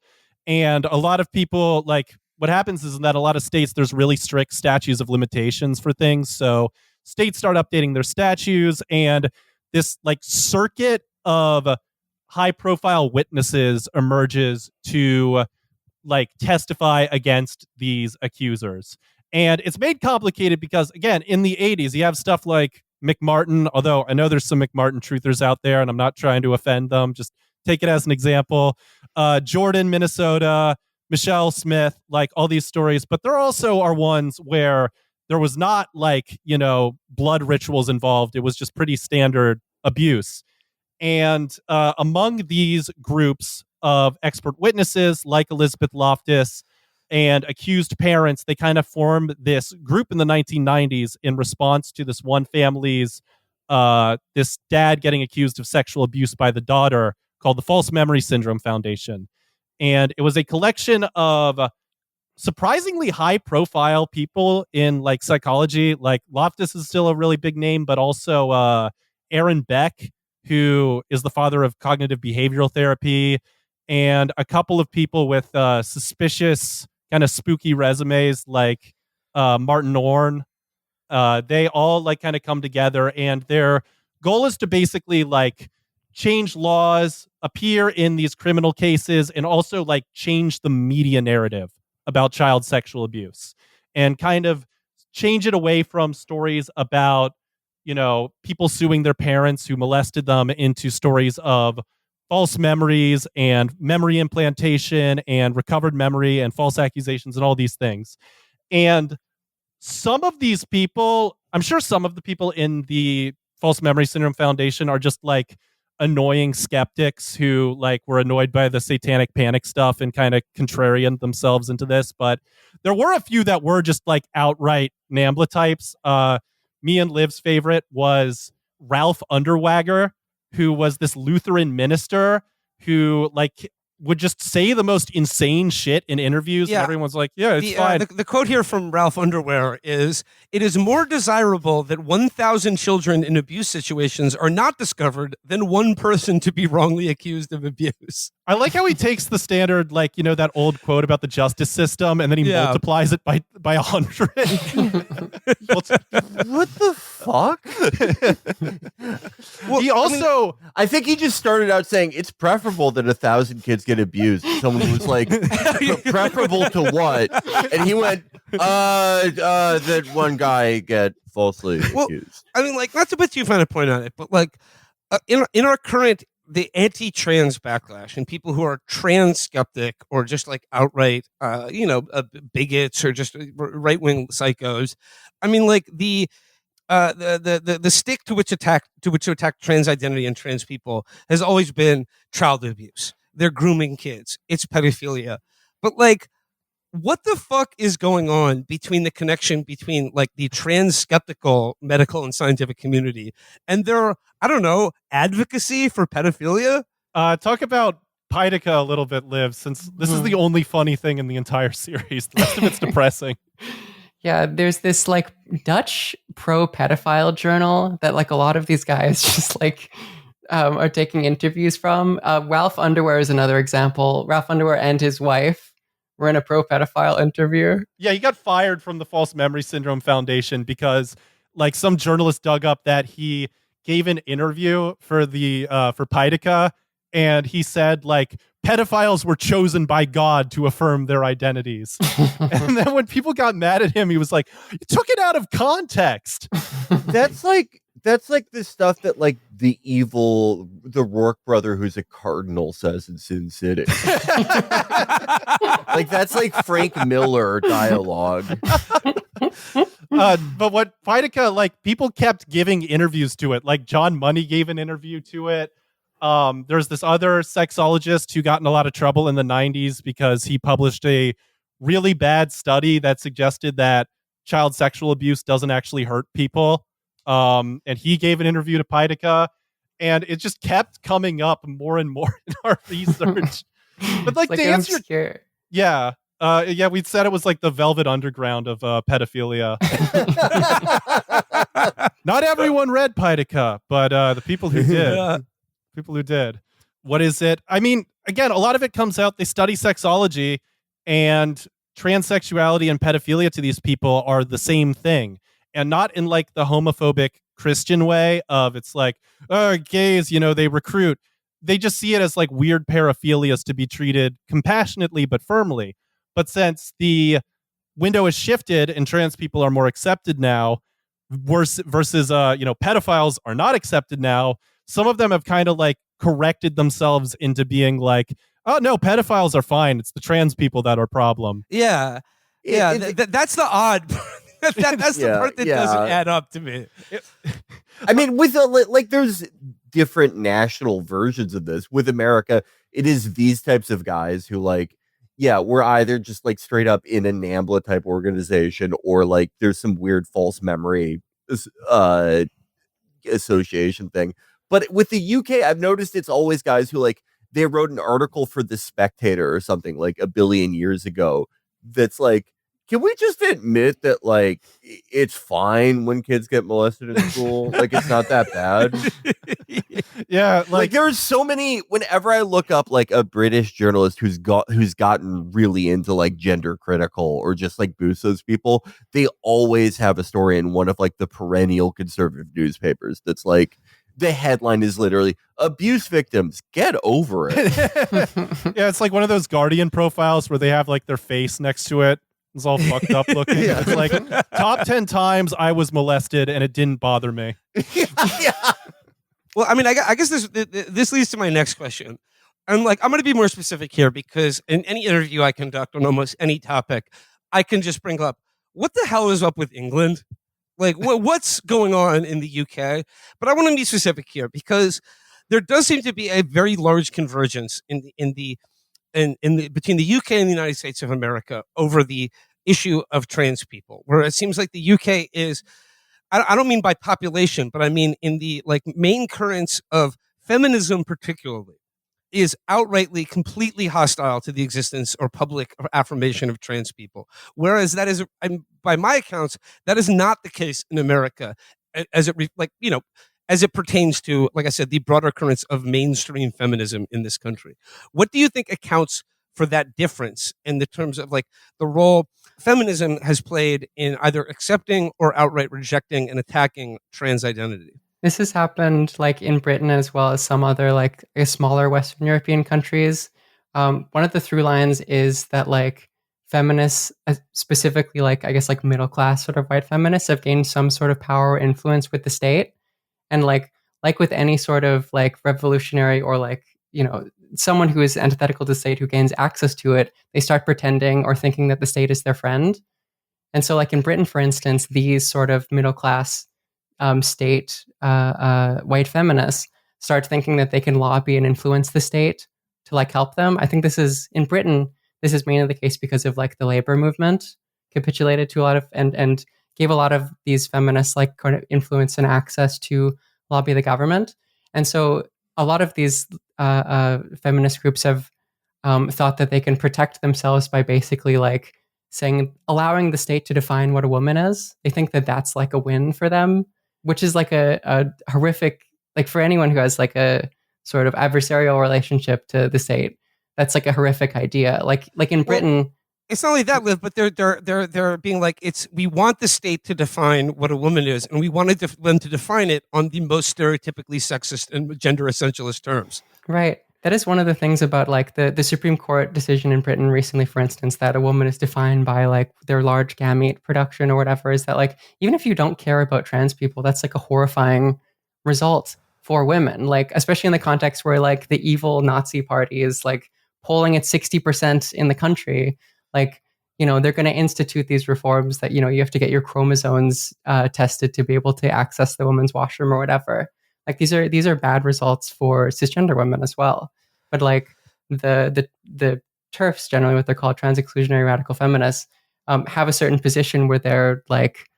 Speaker 2: And a lot of people, like, what happens is that a lot of states, there's really strict statutes of limitations for things. So states start updating their statutes, and this like circuit of high profile witnesses emerges to like testify against these accusers. And it's made complicated because, again, in the 80s, you have stuff like McMartin, although I know there's some McMartin truthers out there, and I'm not trying to offend them. Just take it as an example. Jordan, Minnesota, Michelle Smith, like all these stories. But there also are ones where there was not like, blood rituals involved. It was just pretty standard abuse. And among these groups of expert witnesses like Elizabeth Loftus and accused parents, they kind of formed this group in the 1990s in response to this one family's, this dad getting accused of sexual abuse by the daughter, called the False Memory Syndrome Foundation. And it was a collection of surprisingly high profile people in like psychology. Like Loftus is still a really big name, but also Aaron Beck, who is the father of cognitive behavioral therapy, and a couple of people with suspicious, kind of spooky resumes, like Martin Orn. They all like kind of come together, and their goal is to basically like change laws, appear in these criminal cases, and also like change the media narrative about child sexual abuse, and kind of change it away from stories about, people suing their parents who molested them into stories of false memories and memory implantation and recovered memory and false accusations and all these things. And some of these people, I'm sure some of the people in the False Memory Syndrome Foundation are just like annoying skeptics who like were annoyed by the satanic panic stuff and kind of contrarian themselves into this. But there were a few that were just like outright NAMBLA types. Me and Liv's favorite was Ralph Underwager, who was this Lutheran minister who like would just say the most insane shit in interviews.
Speaker 1: Yeah.
Speaker 2: And everyone's like, yeah, it's fine.
Speaker 1: The quote here from Ralph Underwear is, "It is more desirable that 1,000 children in abuse situations are not discovered than one person to be wrongly accused of abuse."
Speaker 2: I like how he takes the standard, like, that old quote about the justice system, and then he multiplies it by 100.
Speaker 3: What the fuck?
Speaker 1: Well,
Speaker 3: He also, I think he just started out saying it's preferable that 1,000 kids get abused. Someone was like, preferable to what? And he went, that one guy get falsely accused.
Speaker 1: I mean, like, not to put too fine a point on it, but like, in our current, the anti-trans backlash and people who are trans skeptic or just like outright, bigots or just right-wing psychos. I mean, like the stick to which to attack trans identity and trans people has always been child abuse. They're grooming kids. It's pedophilia. But like, what the fuck is going on between the connection between like the trans skeptical medical and scientific community and their, I don't know, advocacy for pedophilia?
Speaker 2: Talk about Pidica a little bit, Liv, since this is the only funny thing in the entire series. The rest of it's depressing.
Speaker 4: Yeah, there's this like Dutch pro-pedophile journal that like a lot of these guys just like are taking interviews from. Ralph Underwear is another example. Ralph Underwear and his wife were in a pro-pedophile interview.
Speaker 2: Yeah, he got fired from the False Memory Syndrome Foundation because like some journalist dug up that he gave an interview for the for Pidica, and he said like pedophiles were chosen by God to affirm their identities. And then when people got mad at him, he was like, you took it out of context.
Speaker 3: That's like the stuff that like the Rourke brother who's a cardinal says in Sin City. Like that's like Frank Miller dialogue.
Speaker 2: But what Pideka, like people kept giving interviews to it. Like John Money gave an interview to it. There's this other sexologist who got in a lot of trouble in the 90s because he published a really bad study that suggested that child sexual abuse doesn't actually hurt people. And he gave an interview to Pideka, and it just kept coming up more and more in our research. But like to answer yeah. We said it was like the velvet underground of pedophilia. Not everyone read Pideka, but the people who did. People who did. What is it? I mean, again, a lot of it comes out. They study sexology, and transsexuality and pedophilia to these people are the same thing. And not in like the homophobic Christian way of it's like, oh, gays, they recruit. They just see it as like weird paraphilias to be treated compassionately but firmly. But since the window is shifted and trans people are more accepted now, versus pedophiles are not accepted now, some of them have kind of like corrected themselves into being like, oh no, pedophiles are fine. It's the trans people that are problem.
Speaker 1: Yeah. That's the odd part. That's the part that doesn't add up to me.
Speaker 3: I mean, with there's different national versions of this. With America, it is these types of guys who like, we're either just like straight up in a NAMBLA type organization, or like there's some weird false memory association thing. But with the UK, I've noticed it's always guys who like, they wrote an article for The Spectator or something like a billion years ago that's like, can we just admit that like it's fine when kids get molested in school? Like it's not that bad.
Speaker 2: Yeah,
Speaker 3: like there's so many. Whenever I look up like a British journalist who's gotten really into like gender critical or just like boosts those people, they always have a story in one of like the perennial conservative newspapers that's like, the headline is literally abuse victims, get over it.
Speaker 2: Yeah, it's like one of those Guardian profiles where they have like their face next to it. It's all fucked up looking. It's like top 10 times I was molested and it didn't bother me.
Speaker 3: Yeah.
Speaker 1: Well, I mean, I guess this leads to my next question. I'm going to be more specific here because in any interview I conduct on almost any topic, I can just bring up, what the hell is up with England? Like, what's going on in the UK? But I want to be specific here because there does seem to be a very large convergence between the UK and the United States of America over the issue of trans people, where it seems like the UK is, I don't mean by population, but I mean in the like main currents of feminism particularly, is outrightly completely hostile to the existence or public affirmation of trans people. Whereas that is, by my accounts, that is not the case in America as it pertains to, like I said, the broader currents of mainstream feminism in this country. What do you think accounts for that difference in the terms of like the role feminism has played in either accepting or outright rejecting and attacking trans identity?
Speaker 4: This has happened like in Britain as well as some other like smaller Western European countries. One of the through lines is that like feminists, specifically like I guess like middle class sort of white feminists, have gained some sort of power or influence with the state, and like with any sort of like revolutionary or like someone who is antithetical to the state who gains access to it, they start pretending or thinking that the state is their friend. And so like in Britain, for instance, these sort of middle class state white feminists start thinking that they can lobby and influence the state to like help them. I think this is in Britain. This is mainly the case because of like the labor movement capitulated to a lot of and gave a lot of these feminists like kind of influence and access to lobby the government. And so a lot of these feminist groups have thought that they can protect themselves by basically like allowing the state to define what a woman is. They think that that's like a win for them, which is like a horrific, like for anyone who has like a sort of adversarial relationship to the state, that's like a horrific idea. Like in Britain,
Speaker 1: it's not only that, Liv, but they're being like, we want the state to define what a woman is, and we wanted them to define it on the most stereotypically sexist and gender essentialist terms.
Speaker 4: Right. That is one of the things about like the Supreme Court decision in Britain recently, for instance, that a woman is defined by like their large gamete production or whatever, is that like even if you don't care about trans people, that's like a horrifying result for women. Like especially in the context where like the evil Nazi party is like polling at 60% in the country, like they're going to institute these reforms that you have to get your chromosomes tested to be able to access the women's washroom or whatever. Like these are bad results for cisgender women as well. But like the TERFs, generally what they're called, trans exclusionary radical feminists, have a certain position where they're like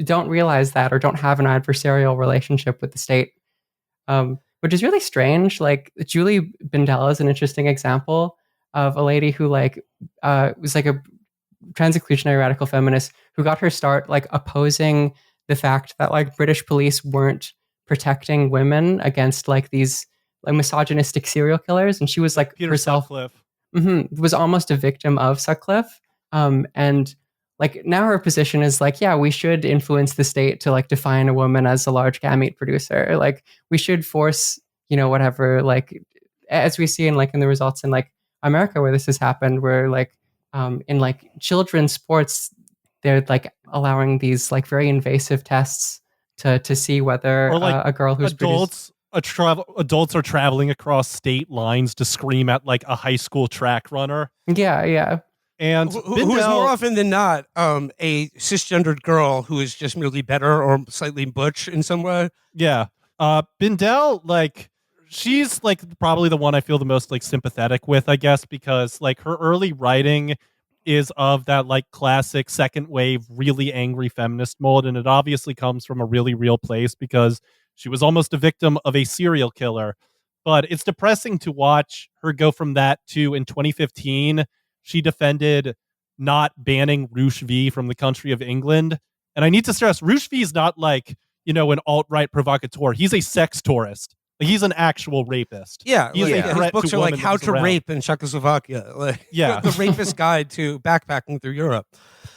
Speaker 4: don't realize that or don't have an adversarial relationship with the state, which is really strange. Like Julie Bindel is an interesting example of a lady who like was like a trans exclusionary radical feminist who got her start like opposing the fact that like British police weren't protecting women against like these like misogynistic serial killers, and she was like
Speaker 2: Peter
Speaker 4: herself
Speaker 2: Sutcliffe.
Speaker 4: Was almost a victim of Sutcliffe, and like now her position is like, yeah, we should influence the state to like define a woman as a large gamete producer, like we should force whatever, like as we see in like in the results in like America where this has happened, where like in like children's sports they're like allowing these like very invasive tests to see whether
Speaker 2: Or, like,
Speaker 4: a girl who's
Speaker 2: adults are traveling across state lines to scream at like a high school track runner.
Speaker 4: Yeah.
Speaker 2: And
Speaker 1: who is more often than not a cisgendered girl who is just merely better or slightly butch in some way.
Speaker 2: Yeah. Bindel, like, she's like probably the one I feel the most like sympathetic with, I guess, because like her early writing is of that like classic second wave, really angry feminist mold. And it obviously comes from a really real place because she was almost a victim of a serial killer. But it's depressing to watch her go from that to, in 2015, she defended not banning Roosh V from the country of England. And I need to stress, Roosh V is not like, an alt-right provocateur. He's a sex tourist. Like, he's an actual rapist.
Speaker 1: Yeah,
Speaker 2: He's
Speaker 1: like,
Speaker 2: a threat
Speaker 1: his books
Speaker 2: to
Speaker 1: are like
Speaker 2: women
Speaker 1: How
Speaker 2: that
Speaker 1: to
Speaker 2: was around.
Speaker 1: Rape in Czechoslovakia. Like,
Speaker 2: Yeah.
Speaker 1: the rapist guide to backpacking through Europe.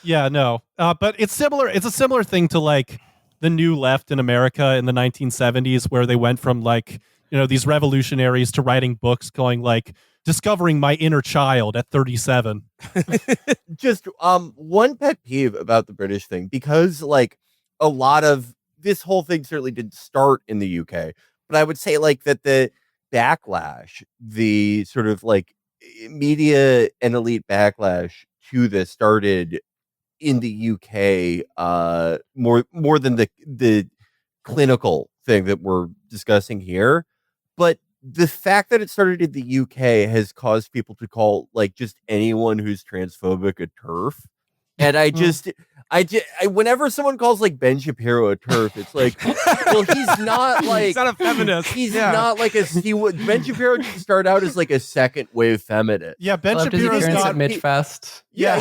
Speaker 2: Yeah, no. But it's similar. It's a similar thing to like the New Left in America in the 1970s, where they went from like, these revolutionaries to writing books going like, discovering my inner child at 37.
Speaker 3: Just one pet peeve about the British thing, because like a lot of this whole thing certainly didn't start in the UK, but I would say like that the backlash, the sort of like media and elite backlash to this started in the UK more than the clinical thing that we're discussing here. But the fact that it started in the UK has caused people to call like just anyone who's transphobic a TERF. And whenever someone calls like Ben Shapiro a TERF, it's like, well, he's not like,
Speaker 1: he's not a feminist.
Speaker 3: He's not like Ben Shapiro didn't start out as like a second wave feminist.
Speaker 2: Yeah, Ben
Speaker 4: Loved his
Speaker 2: Shapiro's
Speaker 4: appearance
Speaker 2: not.
Speaker 4: at Midgefest.
Speaker 3: Yeah,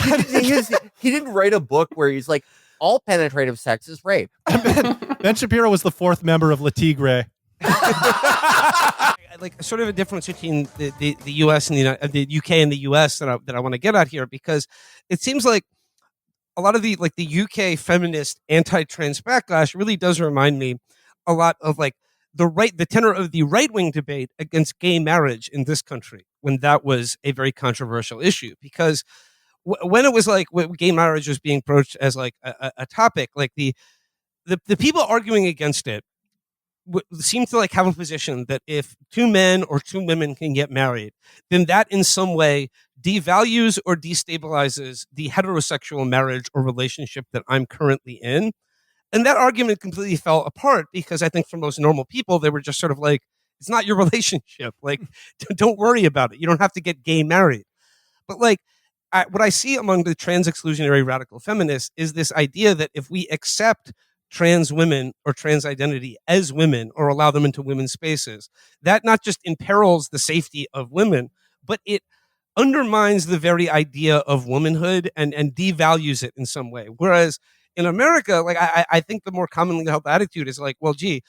Speaker 3: he didn't write a book where he's like, all penetrative sex is rape.
Speaker 2: Ben Shapiro was the fourth member of Le Tigre.
Speaker 1: Like sort of a difference between the US and the UK and the US that I want to get at here, because it seems like a lot of the UK feminist anti-trans backlash really does remind me a lot of like the tenor of the right-wing debate against gay marriage in this country, when that was a very controversial issue. Because when it was like when gay marriage was being broached as like a topic, like the people arguing against it seem to like have a position that if two men or two women can get married, then that in some way devalues or destabilizes the heterosexual marriage or relationship that I'm currently in. And that argument completely fell apart because I think for most normal people, they were just sort of like, it's not your relationship. Like, don't worry about it. You don't have to get gay married. But like, what I see among the trans exclusionary radical feminists is this idea that if we accept trans women or trans identity as women or allow them into women's spaces, that not just imperils the safety of women, but it undermines the very idea of womanhood and devalues it in some way. Whereas in America, like I think the more commonly held attitude is like, well, gee,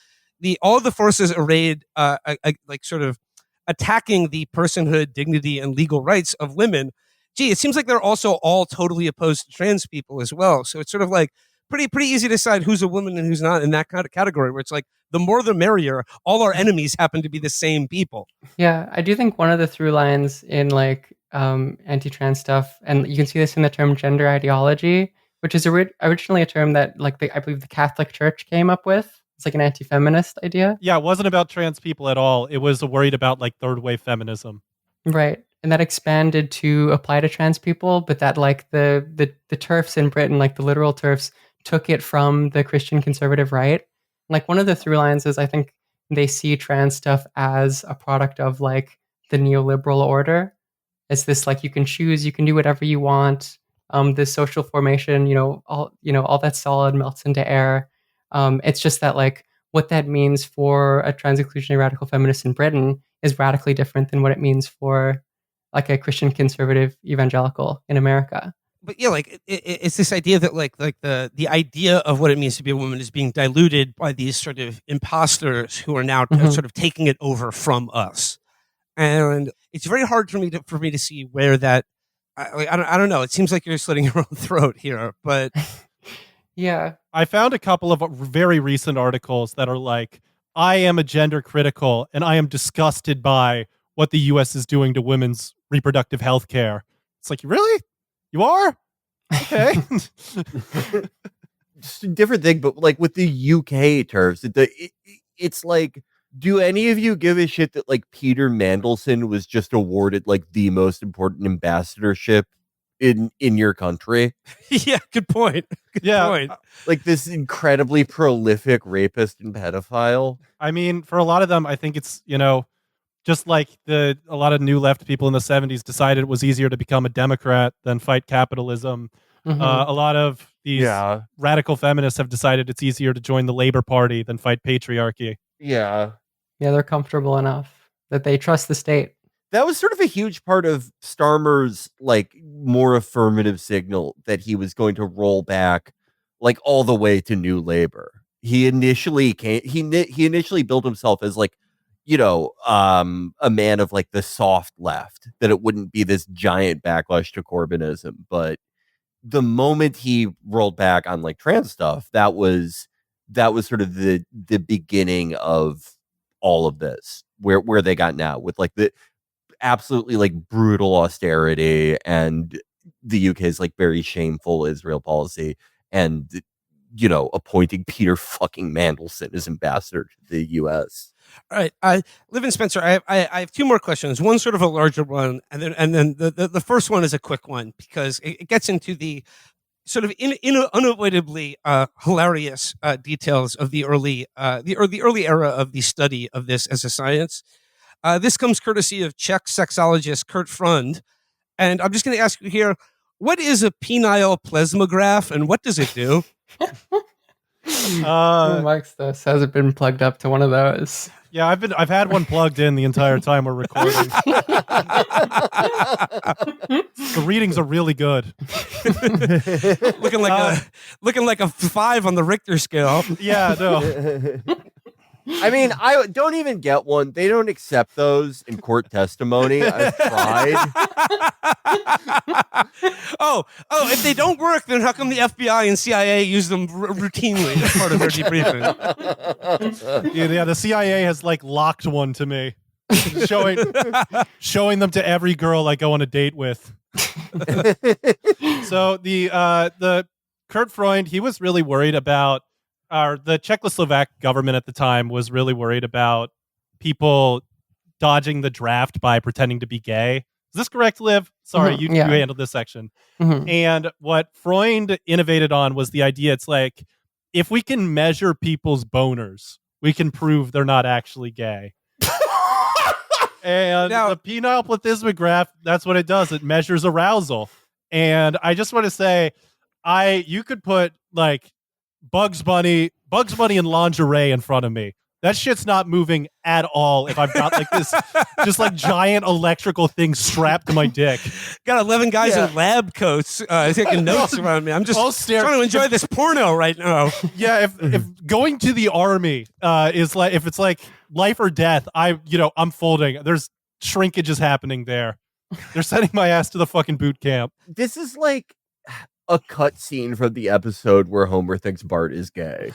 Speaker 1: all the forces arrayed like sort of attacking the personhood, dignity, and legal rights of women. Gee, it seems like they're also all totally opposed to trans people as well. So it's sort of like pretty easy to decide who's a woman and who's not in that kind of category, where it's like the more the merrier. All our enemies happen to be the same people.
Speaker 4: Yeah, I do think one of the through lines in like anti-trans stuff, and you can see this in the term gender ideology, which is originally a term that like I believe the Catholic Church came up with. It's like an anti-feminist idea.
Speaker 2: Yeah, it wasn't about trans people at all. It was worried about like third wave feminism.
Speaker 4: Right. And that expanded to apply to trans people, but that like the TERFs in Britain, like the literal TERFs, took it from the Christian conservative right. Like one of the through lines is I think they see trans stuff as a product of like the neoliberal order. It's this like you can choose, you can do whatever you want. This social formation, all that solid melts into air. It's just that like what that means for a trans inclusionary radical feminist in Britain is radically different than what it means for like a Christian conservative evangelical in America.
Speaker 1: But yeah, like it's this idea that like the idea of what it means to be a woman is being diluted by these sort of imposters who are now sort of taking it over from us, and it's very hard for me to see where that. I don't know. It seems like you're slitting your own throat here, but
Speaker 4: yeah,
Speaker 2: I found a couple of very recent articles that are like, I am a gender critical and I am disgusted by what the U.S. is doing to women's reproductive health care. It's like, really? You are? Okay.
Speaker 3: Just a different thing, but like with the UK terms, it's like, do any of you give a shit that like Peter Mandelson was just awarded like the most important ambassadorship in your country?
Speaker 1: Yeah, good point. Good point.
Speaker 3: Like this incredibly prolific rapist and pedophile.
Speaker 2: I mean, for a lot of them, I think it's, just like a lot of new left people in the 70s decided it was easier to become a Democrat than fight capitalism.
Speaker 4: Mm-hmm.
Speaker 2: A lot of these radical feminists have decided it's easier to join the Labor Party than fight patriarchy.
Speaker 3: Yeah.
Speaker 4: Yeah, they're comfortable enough that they trust the state.
Speaker 3: That was sort of a huge part of Starmer's like more affirmative signal that he was going to roll back like all the way to New Labor. He initially built himself as like, a man of like the soft left, that it wouldn't be this giant backlash to Corbynism. But the moment he rolled back on like trans stuff, that was sort of the beginning of all of this, where they got now with like the absolutely like brutal austerity and the UK's like very shameful Israel policy and appointing Peter fucking Mandelson as ambassador to the US.
Speaker 1: All right, Liv and Spencer, I have two more questions. One sort of a larger one, and then the first one is a quick one because it gets into the sort of unavoidably hilarious details of the early era of the study of this as a science. This comes courtesy of Czech sexologist Kurt Freund, and I'm just going to ask you here: what is a penile plethysmograph, and what does it do?
Speaker 4: Who marks this? Has it been plugged up to one of those?
Speaker 2: Yeah, I've had one plugged in the entire time we're recording. The readings are really good.
Speaker 1: looking like a 5 on the Richter scale.
Speaker 2: Yeah, no.
Speaker 3: I mean, I don't even get one. They don't accept those in court testimony. I've tried.
Speaker 1: Oh, if they don't work, then how come the FBI and CIA use them routinely as part of their debriefing?
Speaker 2: Yeah, the CIA has like locked one to me, showing them to every girl I go on a date with. So the Kurt Freund, he was really worried about, the Czechoslovak government at the time was really worried about people dodging the draft by pretending to be gay. Is this correct, Liv? Sorry, you handled this section.
Speaker 4: Mm-hmm.
Speaker 2: And what Freund innovated on was the idea, it's like, if we can measure people's boners, we can prove they're not actually gay. And
Speaker 1: now,
Speaker 2: the penile plethysmograph, that's what it does. It measures arousal. And I just want to say, you could put like Bugs Bunny in lingerie in front of me. That shit's not moving at all if I've got like this just like giant electrical thing strapped to my dick.
Speaker 1: Got 11 guys in lab coats taking notes around me. I'm just trying to enjoy this porno right now.
Speaker 2: Yeah, if going to the army is like, if it's like life or death, I'm folding. There's shrinkages happening there. They're sending my ass to the fucking boot camp.
Speaker 3: This is like a cut scene from the episode where Homer thinks Bart is gay.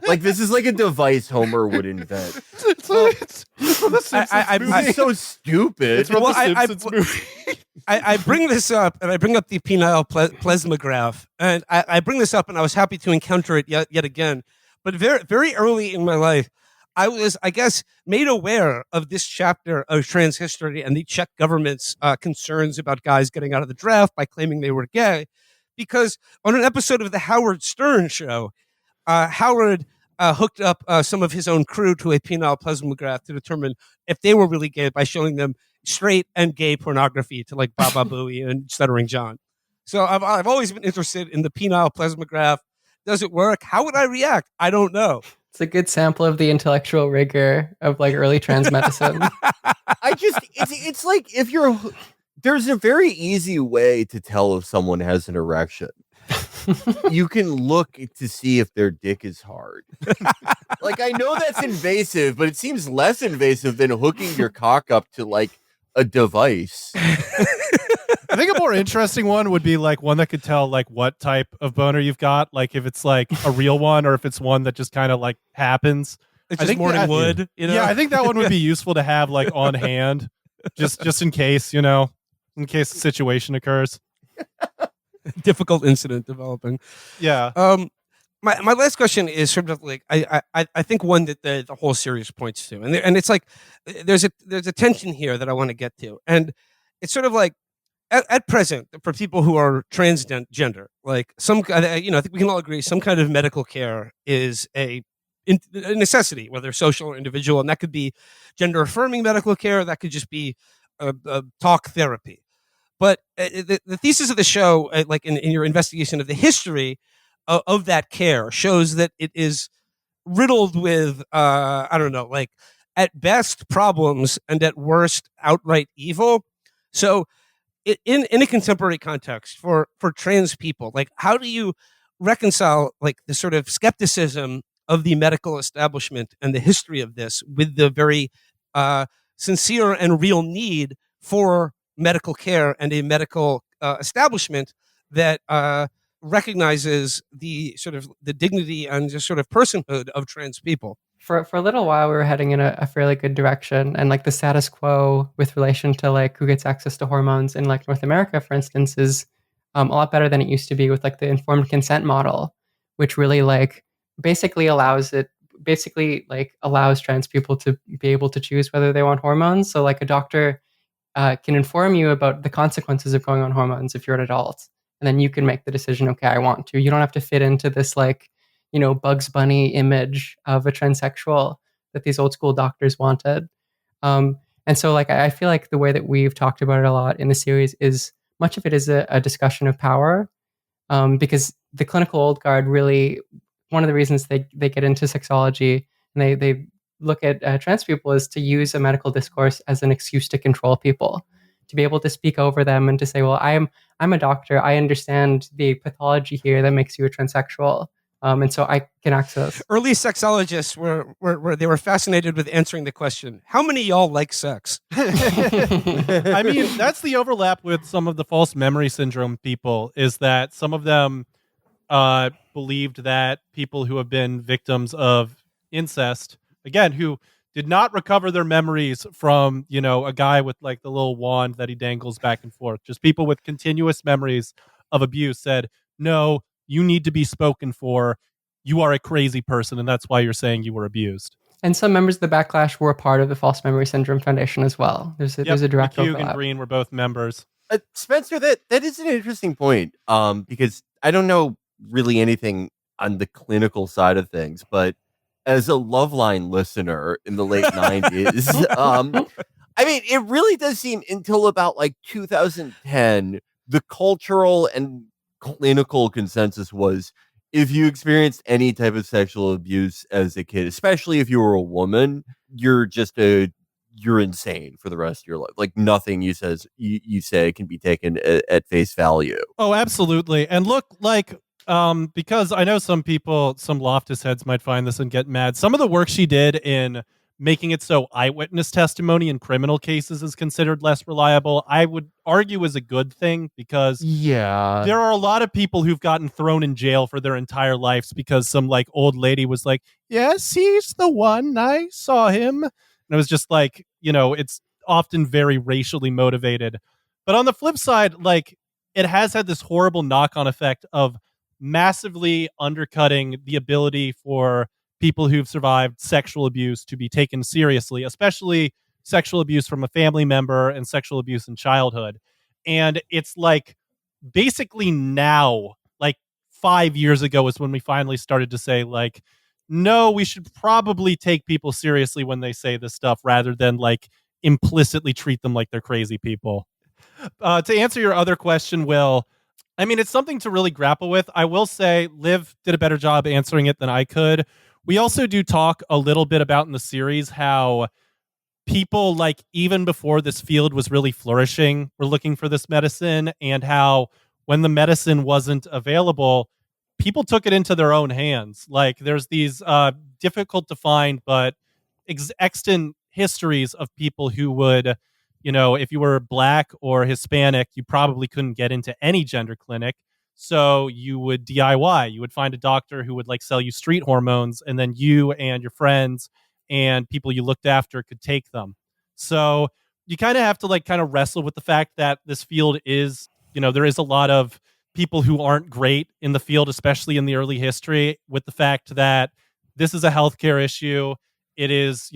Speaker 3: Like, this is like a device Homer would invent.
Speaker 2: It's from the Simpsons movie.
Speaker 3: This is so stupid.
Speaker 2: It's from
Speaker 1: Well,
Speaker 2: the Simpsons movie.
Speaker 1: I bring this up, and I bring up the penile plethysmograph, and I bring this up, and I was happy to encounter it yet again. But very, very early in my life, I was, I guess, made aware of this chapter of trans history and the Czech government's concerns about guys getting out of the draft by claiming they were gay, because on an episode of the Howard Stern show, Howard hooked up some of his own crew to a penile plethysmograph to determine if they were really gay by showing them straight and gay pornography to like Baba Booey and Stuttering John. So I've always been interested in the penile plethysmograph. Does it work? How would I react? I don't know.
Speaker 4: It's a good sample of the intellectual rigor of like early trans medicine.
Speaker 3: It's like there's a very easy way to tell if someone has an erection. You can look to see if their dick is hard. Like, I know that's invasive, but it seems less invasive than hooking your cock up to like a device.
Speaker 2: I think a more interesting one would be like one that could tell like what type of boner you've got, like if it's like a real one or if it's one that just kind of like happens.
Speaker 1: It's just morning wood. You know?
Speaker 2: Yeah, I think that one would be useful to have like on hand, just in case, in case the situation occurs.
Speaker 1: Difficult incident developing.
Speaker 2: Yeah.
Speaker 1: My last question is sort of like I think one that the whole series points to, and it's like there's a tension here that I want to get to, and it's sort of like at present for people who are transgender, like I think we can all agree some kind of medical care is a necessity, whether social or individual, and that could be gender affirming medical care, that could just be talk therapy. But the thesis of the show, like in your investigation of the history of that care, shows that it is riddled with, I don't know, like at best problems and at worst outright evil. So in a contemporary context for trans people, like how do you reconcile like the sort of skepticism of the medical establishment and the history of this with the very sincere and real need for medical care and a medical establishment that recognizes the sort of the dignity and just sort of personhood of trans people?
Speaker 4: For a little while, we were heading in a fairly good direction, and like the status quo with relation to like who gets access to hormones in like North America, for instance, is a lot better than it used to be with like the informed consent model, which really like basically allows trans people to be able to choose whether they want hormones. So like a doctor can inform you about the consequences of going on hormones if you're an adult, and then you can make the decision. Okay, I want to. You don't have to fit into this like Bugs Bunny image of a transsexual that these old school doctors wanted. And so like I feel like the way that we've talked about it a lot in the series is much of it is a discussion of power, because the clinical old guard really, one of the reasons they get into sexology and they look at trans people is to use a medical discourse as an excuse to control people, to be able to speak over them and to say, well, I'm a doctor, I understand the pathology here that makes you a transsexual. And so I can access.
Speaker 1: Early sexologists were fascinated with answering the question, how many of y'all like sex?
Speaker 2: I mean, that's the overlap with some of the false memory syndrome people, is that some of them believed that people who have been victims of incest, again, who did not recover their memories from, a guy with like the little wand that he dangles back and forth, just people with continuous memories of abuse, said, no, you need to be spoken for. You are a crazy person, and that's why you're saying you were abused.
Speaker 4: And some members of the backlash were a part of the False Memory Syndrome Foundation as well. There's a direct
Speaker 2: McHugh
Speaker 4: overlap.
Speaker 2: and Green were both members.
Speaker 3: Spencer, that is an interesting point, because I don't know really anything on the clinical side of things, but as a Loveline listener in the late 90s, I mean, it really does seem until about like 2010, the cultural and clinical consensus was if you experienced any type of sexual abuse as a kid, especially if you were a woman, you're insane for the rest of your life. Like nothing you say can be taken at face value.
Speaker 2: Oh, absolutely. And look, like, because I know some people, some loftus heads might find this and get mad. Some of the work she did in making it so eyewitness testimony in criminal cases is considered less reliable, I would argue is a good thing, because
Speaker 3: Yeah.
Speaker 2: there are a lot of people who've gotten thrown in jail for their entire lives because some like old lady was like, yes, he's the one, I saw him. And it was just like, it's often very racially motivated. But on the flip side, like, it has had this horrible knock-on effect of massively undercutting the ability for people who've survived sexual abuse to be taken seriously, especially sexual abuse from a family member and sexual abuse in childhood. And it's like, basically now, like 5 years ago is when we finally started to say, like, no, we should probably take people seriously when they say this stuff rather than like implicitly treat them like they're crazy people. To answer your other question, Will, I mean, it's something to really grapple with. I will say Liv did a better job answering it than I could. We also do talk a little bit about in the series how people, like, even before this field was really flourishing, were looking for this medicine, and how when the medicine wasn't available, people took it into their own hands. Like, there's these difficult to find but extant histories of people who would, if you were Black or Hispanic, you probably couldn't get into any gender clinic. So you would DIY. You would find a doctor who would like sell you street hormones, and then you and your friends and people you looked after could take them. So you kind of have to like kind of wrestle with the fact that this field is, there is a lot of people who aren't great in the field, especially in the early history, with the fact that this is a healthcare issue. It is,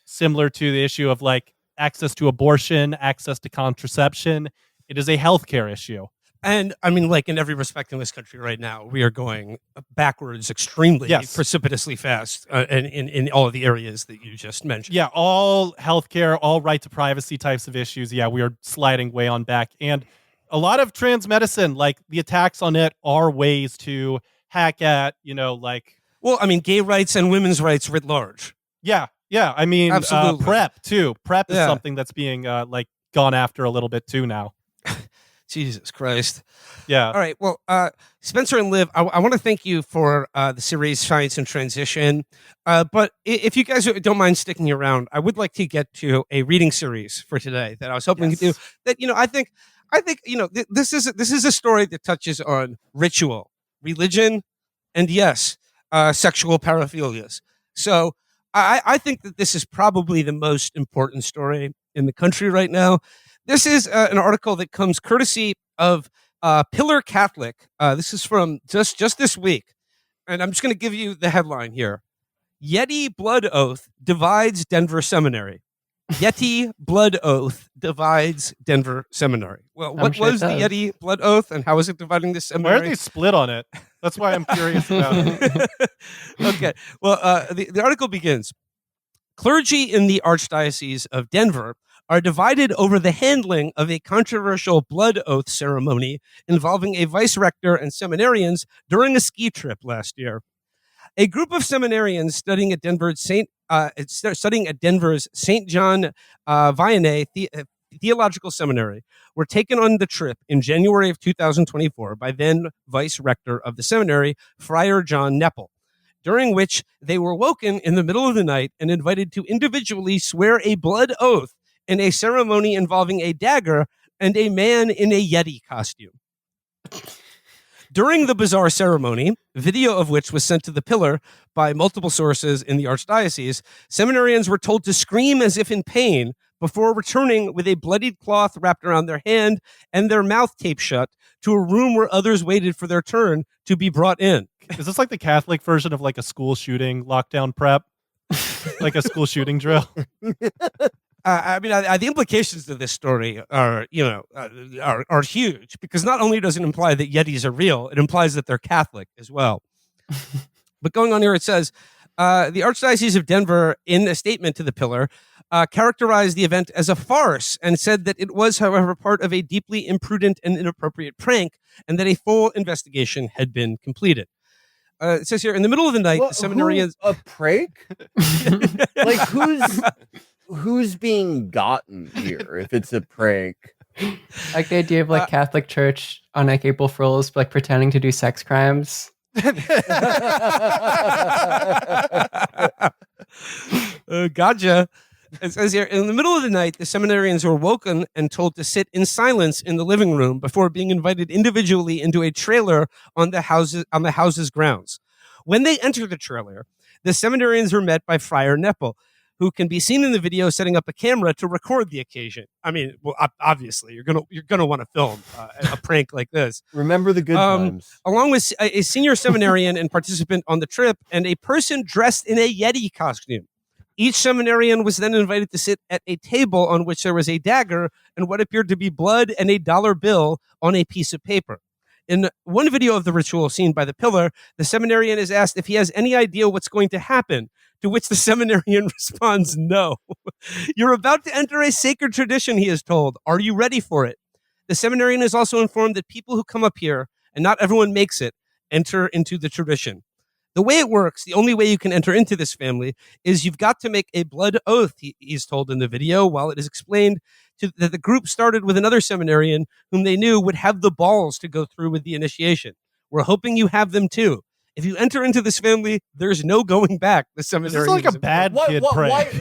Speaker 2: similar to the issue of like access to abortion, access to contraception. It is a healthcare issue.
Speaker 1: And I mean, like, in every respect in this country right now, we are going backwards extremely precipitously fast in all of the areas that you just mentioned.
Speaker 2: Yeah, all healthcare, all right to privacy types of issues. Yeah, we are sliding way on back. And a lot of trans medicine, like the attacks on it are ways to hack at,
Speaker 1: Well, I mean, gay rights and women's rights writ large.
Speaker 2: Yeah. I mean,
Speaker 1: absolutely.
Speaker 2: PrEP too. PrEP is something that's being gone after a little bit too now.
Speaker 1: Jesus Christ.
Speaker 2: Yeah.
Speaker 1: All right. Well, Spencer and Liv, I want to thank you for the series Science and Transition. But if you guys don't mind sticking around, I would like to get to a reading series for today that I was hoping to do. That, I think this is a story that touches on ritual, religion, and sexual paraphilias. So I think that this is probably the most important story in the country right now. This is an article that comes courtesy of Pillar Catholic. This is from just this week. And I'm just going to give you the headline here. Yeti blood oath divides Denver seminary. Yeti blood oath divides Denver seminary. Well, what was the Yeti blood oath and how is it dividing this seminary?
Speaker 2: Why are they split on it? That's why I'm curious about it.
Speaker 1: Okay. Well, the article begins. Clergy in the Archdiocese of Denver are divided over the handling of a controversial blood oath ceremony involving a vice rector and seminarians during a ski trip last year. A group of seminarians studying at Denver's St. John Vianney Theological Seminary were taken on the trip in January of 2024 by then vice rector of the seminary, Friar John Nepple, during which they were woken in the middle of the night and invited to individually swear a blood oath in a ceremony involving a dagger and a man in a Yeti costume. During the bizarre ceremony, video of which was sent to the Pillar by multiple sources in the Archdiocese, seminarians were told to scream as if in pain before returning with a bloodied cloth wrapped around their hand and their mouth taped shut to a room where others waited for their turn to be brought in.
Speaker 2: Is this like the Catholic version of like a school shooting lockdown prep? Like a school shooting drill?
Speaker 1: I mean, the implications of this story are huge, because not only does it imply that Yetis are real, it implies that they're Catholic as well. But going on here, it says, the Archdiocese of Denver, in a statement to the Pillar, characterized the event as a farce and said that it was, however, part of a deeply imprudent and inappropriate prank, and that a full investigation had been completed. It says here, in the middle of the night, the seminarians...
Speaker 3: A prank? Like, who's being gotten here if it's a prank?
Speaker 4: Like the idea of like Catholic Church on like April Fools, like pretending to do sex crimes.
Speaker 1: Gotcha. It says here, in the middle of the night, the seminarians were woken and told to sit in silence in the living room before being invited individually into a trailer on the house's grounds. When they entered the trailer, the seminarians were met by Friar Nepple, who can be seen in the video setting up a camera to record the occasion. I mean, well, obviously, you're gonna want to film a prank like this.
Speaker 3: Remember the good times.
Speaker 1: Along with a senior seminarian and participant on the trip, and a person dressed in a Yeti costume. Each seminarian was then invited to sit at a table on which there was a dagger and what appeared to be blood and a dollar bill on a piece of paper. In one video of the ritual seen by the pillar, the seminarian is asked if he has any idea what's going to happen, to which the seminarian responds, no. You're about to enter a sacred tradition, he is told. Are you ready for it? The seminarian is also informed that people who come up here, and not everyone makes it, enter into the tradition. The way it works, the only way you can enter into this family is you've got to make a blood oath, he's told in the video, while it is explained that the group started with another seminarian whom they knew would have the balls to go through with the initiation. We're hoping you have them too. If you enter into this family, there's no going back. The seminarian
Speaker 2: This is like a bad kid prank.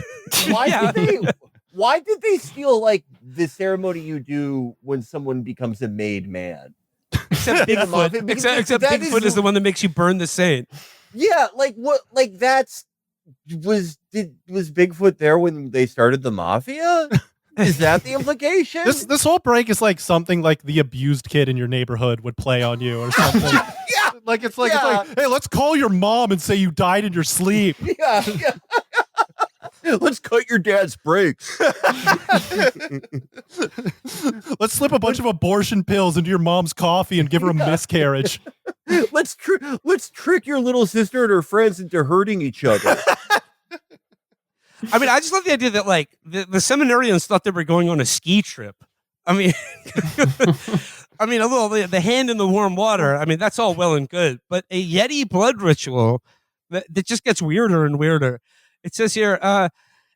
Speaker 3: Why did they steal like the ceremony you do when someone becomes a made man?
Speaker 1: Except Bigfoot. Except Bigfoot is the one that makes you burn the saint.
Speaker 3: Yeah, like what? Like was Bigfoot there when they started the mafia? Is that the implication?
Speaker 2: This whole prank is like something like the abused kid in your neighborhood would play on you or something.
Speaker 3: Yeah,
Speaker 2: It's like, hey, let's call your mom and say you died in your sleep.
Speaker 3: yeah. Let's cut your dad's brakes.
Speaker 2: Let's slip a bunch of abortion pills into your mom's coffee and give her a miscarriage.
Speaker 3: Let's trick your little sister and her friends into hurting each other.
Speaker 1: I mean, I just love the idea that like the seminarians thought they were going on a ski trip. I mean, a little the hand in the warm water. I mean, that's all well and good, but a Yeti blood ritual that just gets weirder and weirder. It says here,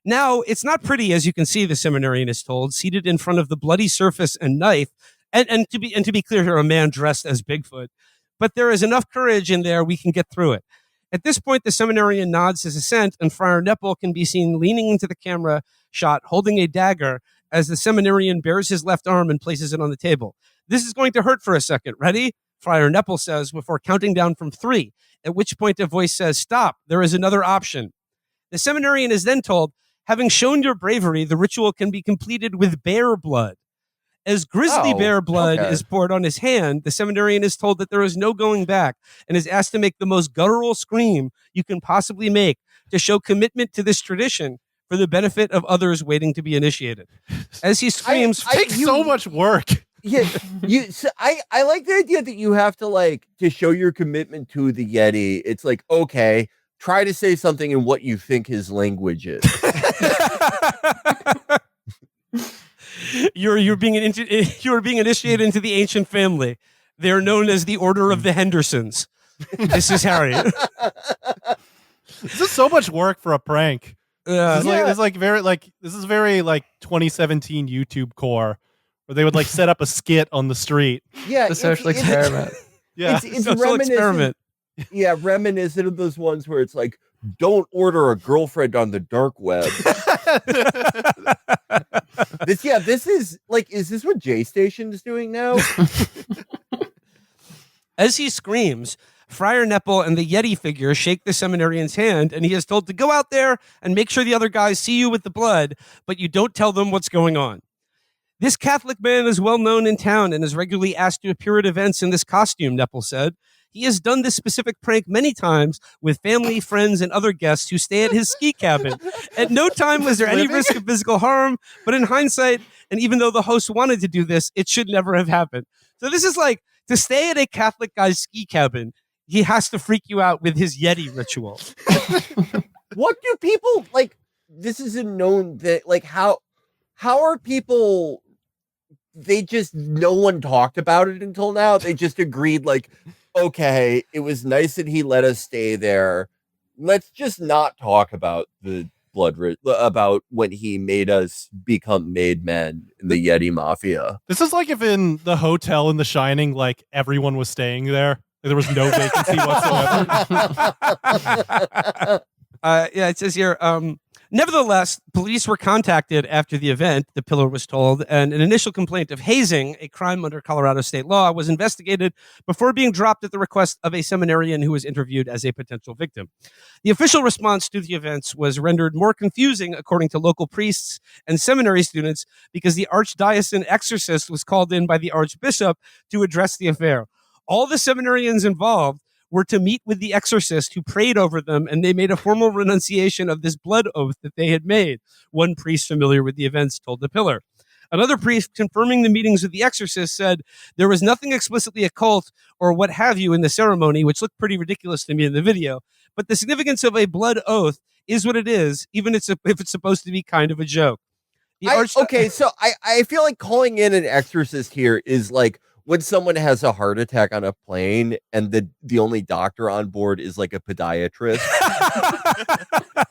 Speaker 1: now it's not pretty, as you can see, the seminarian is told, seated in front of the bloody surface and knife, and to be clear here, a man dressed as Bigfoot. But there is enough courage in there, we can get through it. At this point, the seminarian nods his assent, and Friar Nepple can be seen leaning into the camera shot, holding a dagger, as the seminarian bares his left arm and places it on the table. This is going to hurt for a second. Ready? Friar Nepple says before counting down from 3, at which point a voice says, stop, there is another option. The seminarian is then told, having shown your bravery, the ritual can be completed with bear blood. As grizzly bear blood is poured on his hand, the seminarian is told that there is no going back and is asked to make the most guttural scream you can possibly make to show commitment to this tradition for the benefit of others waiting to be initiated. As he screams,
Speaker 2: it takes so much work.
Speaker 3: Yeah, I like the idea that you have to show your commitment to the Yeti. It's like, okay, try to say something in what you think his language is.
Speaker 1: You're being initiated into the ancient family. They are known as the Order of the Hendersons. This is Harry.
Speaker 2: This is so much work for a prank. This is very 2017 YouTube core, where they would set up a skit on the street.
Speaker 3: Yeah,
Speaker 4: the social experiment.
Speaker 2: Yeah,
Speaker 3: it's social experiment. Yeah, reminiscent of those ones where it's like, don't order a girlfriend on the dark web. This is is this what J Station is doing now?
Speaker 1: As he screams, Friar Nepple and the Yeti figure shake the seminarian's hand, and he is told to go out there and make sure the other guys see you with the blood, but you don't tell them what's going on. This Catholic man is well known in town and is regularly asked to appear at events in this costume, Nepple said. He has done this specific prank many times with family, friends, and other guests who stay at his ski cabin. At no time was there any risk of physical harm, but in hindsight, and even though the host wanted to do this, it should never have happened. So this is like, to stay at a Catholic guy's ski cabin, he has to freak you out with his Yeti ritual.
Speaker 3: What do people, this isn't known that, how are people, no one talked about it until now. They just agreed, okay, it was nice that he let us stay there. Let's just not talk about the about when he made us become made men in the Yeti Mafia.
Speaker 2: This is like if in the hotel in The Shining, everyone was staying there. There was no vacancy whatsoever.
Speaker 1: Yeah, it says here, nevertheless, police were contacted after the event, the Pillar was told, and an initial complaint of hazing, a crime under Colorado state law, was investigated before being dropped at the request of a seminarian who was interviewed as a potential victim. The official response to the events was rendered more confusing, according to local priests and seminary students, because the archdiocesan exorcist was called in by the archbishop to address the affair. All the seminarians involved were to meet with the exorcist who prayed over them, and they made a formal renunciation of this blood oath that they had made. One priest familiar with the events told the Pillar. Another priest confirming the meetings with the exorcist said there was nothing explicitly occult or what have you in the ceremony, which looked pretty ridiculous to me in the video, but the significance of a blood oath is what it is, even if it's supposed to be kind of a joke.
Speaker 3: Okay, so I feel like calling in an exorcist here is like when someone has a heart attack on a plane and the only doctor on board is like a podiatrist.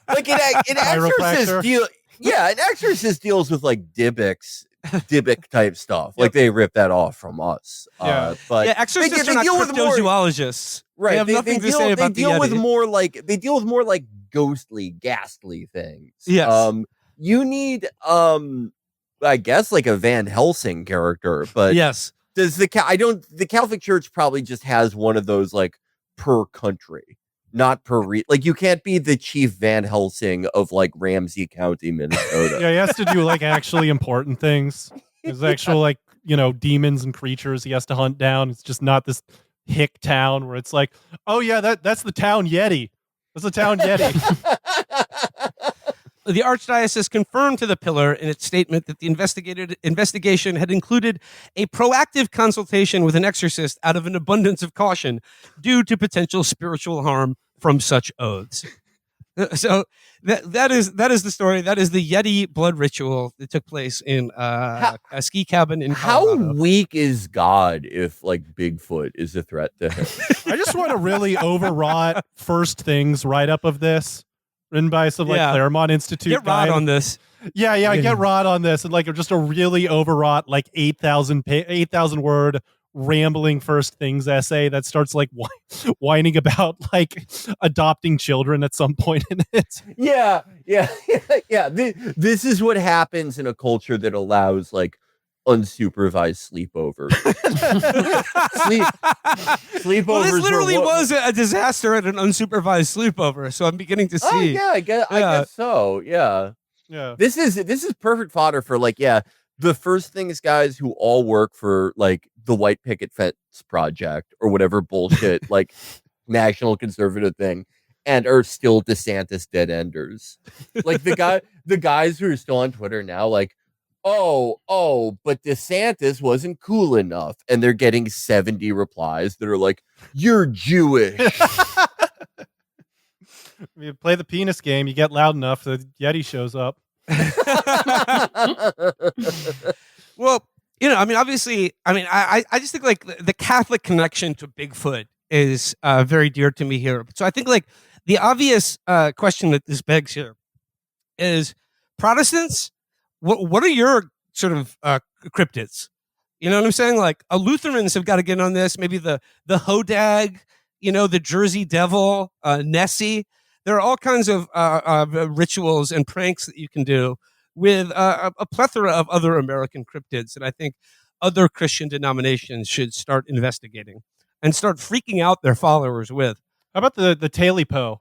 Speaker 3: Like an exorcist an exorcist deals with like Dybbuk type stuff. Like they rip that off from us.
Speaker 2: Yeah.
Speaker 3: But
Speaker 1: exorcists are not cryptozoologists.
Speaker 3: Right.
Speaker 1: They have nothing to say about the Yeti.
Speaker 3: They deal with more like ghostly, ghastly things.
Speaker 1: Yes.
Speaker 3: You need I guess like a Van Helsing character, but
Speaker 1: yes.
Speaker 3: Does the Catholic Church probably just has one of those like per country, not per like you can't be the chief Van Helsing of like Ramsey County, Minnesota.
Speaker 2: Yeah, he has to do like actually important things. There's actual like, demons and creatures he has to hunt down. It's just not this hick town where it's like, oh yeah, that's the town Yeti. That's the town Yeti.
Speaker 1: The Archdiocese confirmed to the Pillar in its statement that the investigation had included a proactive consultation with an exorcist out of an abundance of caution due to potential spiritual harm from such oaths. So that is the story. That is the Yeti blood ritual that took place in a ski cabin in Colorado.
Speaker 3: How weak is God if like Bigfoot is a threat to him?
Speaker 2: I just want a really overwrought first things write up of this. Written by some Claremont Institute.
Speaker 1: Get Rod on this.
Speaker 2: Yeah, get Rod on this, and like just a really overwrought, like 8,000 word rambling first things essay that starts like whining about like adopting children at some point in it.
Speaker 3: Yeah. This is what happens in a culture that allows like unsupervised sleepovers. Sleepovers.
Speaker 1: Well, this literally was a disaster at an unsupervised sleepover. So I'm beginning to see.
Speaker 3: Oh yeah, I guess so. Yeah. This is perfect fodder for like the first things guys who all work for like the White Picket Fence Project or whatever bullshit like national conservative thing. And are still DeSantis dead enders. Like the guys who are still on Twitter now, like, oh, but DeSantis wasn't cool enough. And they're getting 70 replies that are like, you're Jewish.
Speaker 2: You play the penis game, you get loud enough, the Yeti shows up.
Speaker 1: Well, obviously, I just think like the Catholic connection to Bigfoot is very dear to me here. So I think like the obvious question that this begs here is Protestants, what are your sort of cryptids? You know what I'm saying? Like Lutherans have got to get on this. Maybe the Hodag, the Jersey Devil, Nessie. There are all kinds of rituals and pranks that you can do with a plethora of other American cryptids that I think other Christian denominations should start investigating and start freaking out their followers with.
Speaker 2: How about the Tailipo?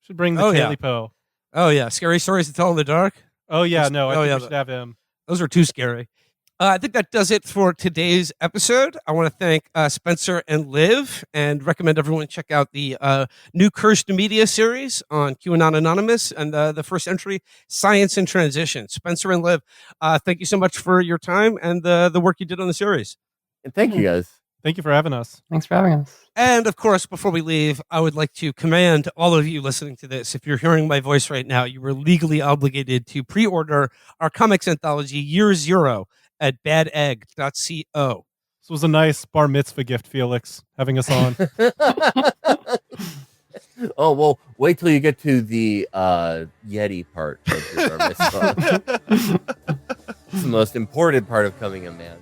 Speaker 2: Should bring the Tailipo.
Speaker 1: Oh yeah, scary stories to tell in the dark.
Speaker 2: Oh yeah, no, I think we should have him.
Speaker 1: Those are too scary. I think that does it for today's episode. I want to thank Spencer and Liv and recommend everyone check out the new Cursed Media series on QAnon Anonymous and the first entry, Science and Transition. Spencer and Liv, thank you so much for your time and the work you did on the series.
Speaker 3: And thank you guys.
Speaker 2: Thank you for having us.
Speaker 4: Thanks for having us.
Speaker 1: And of course, before we leave, I would like to command all of you listening to this, if you're hearing my voice right now, you were legally obligated to pre-order our comics anthology Year Zero at badegg.co.
Speaker 2: This was a nice bar mitzvah gift, Felix, having us on.
Speaker 3: Oh, well, wait till you get to the Yeti part of your bar mitzvah. It's the most important part of becoming a man.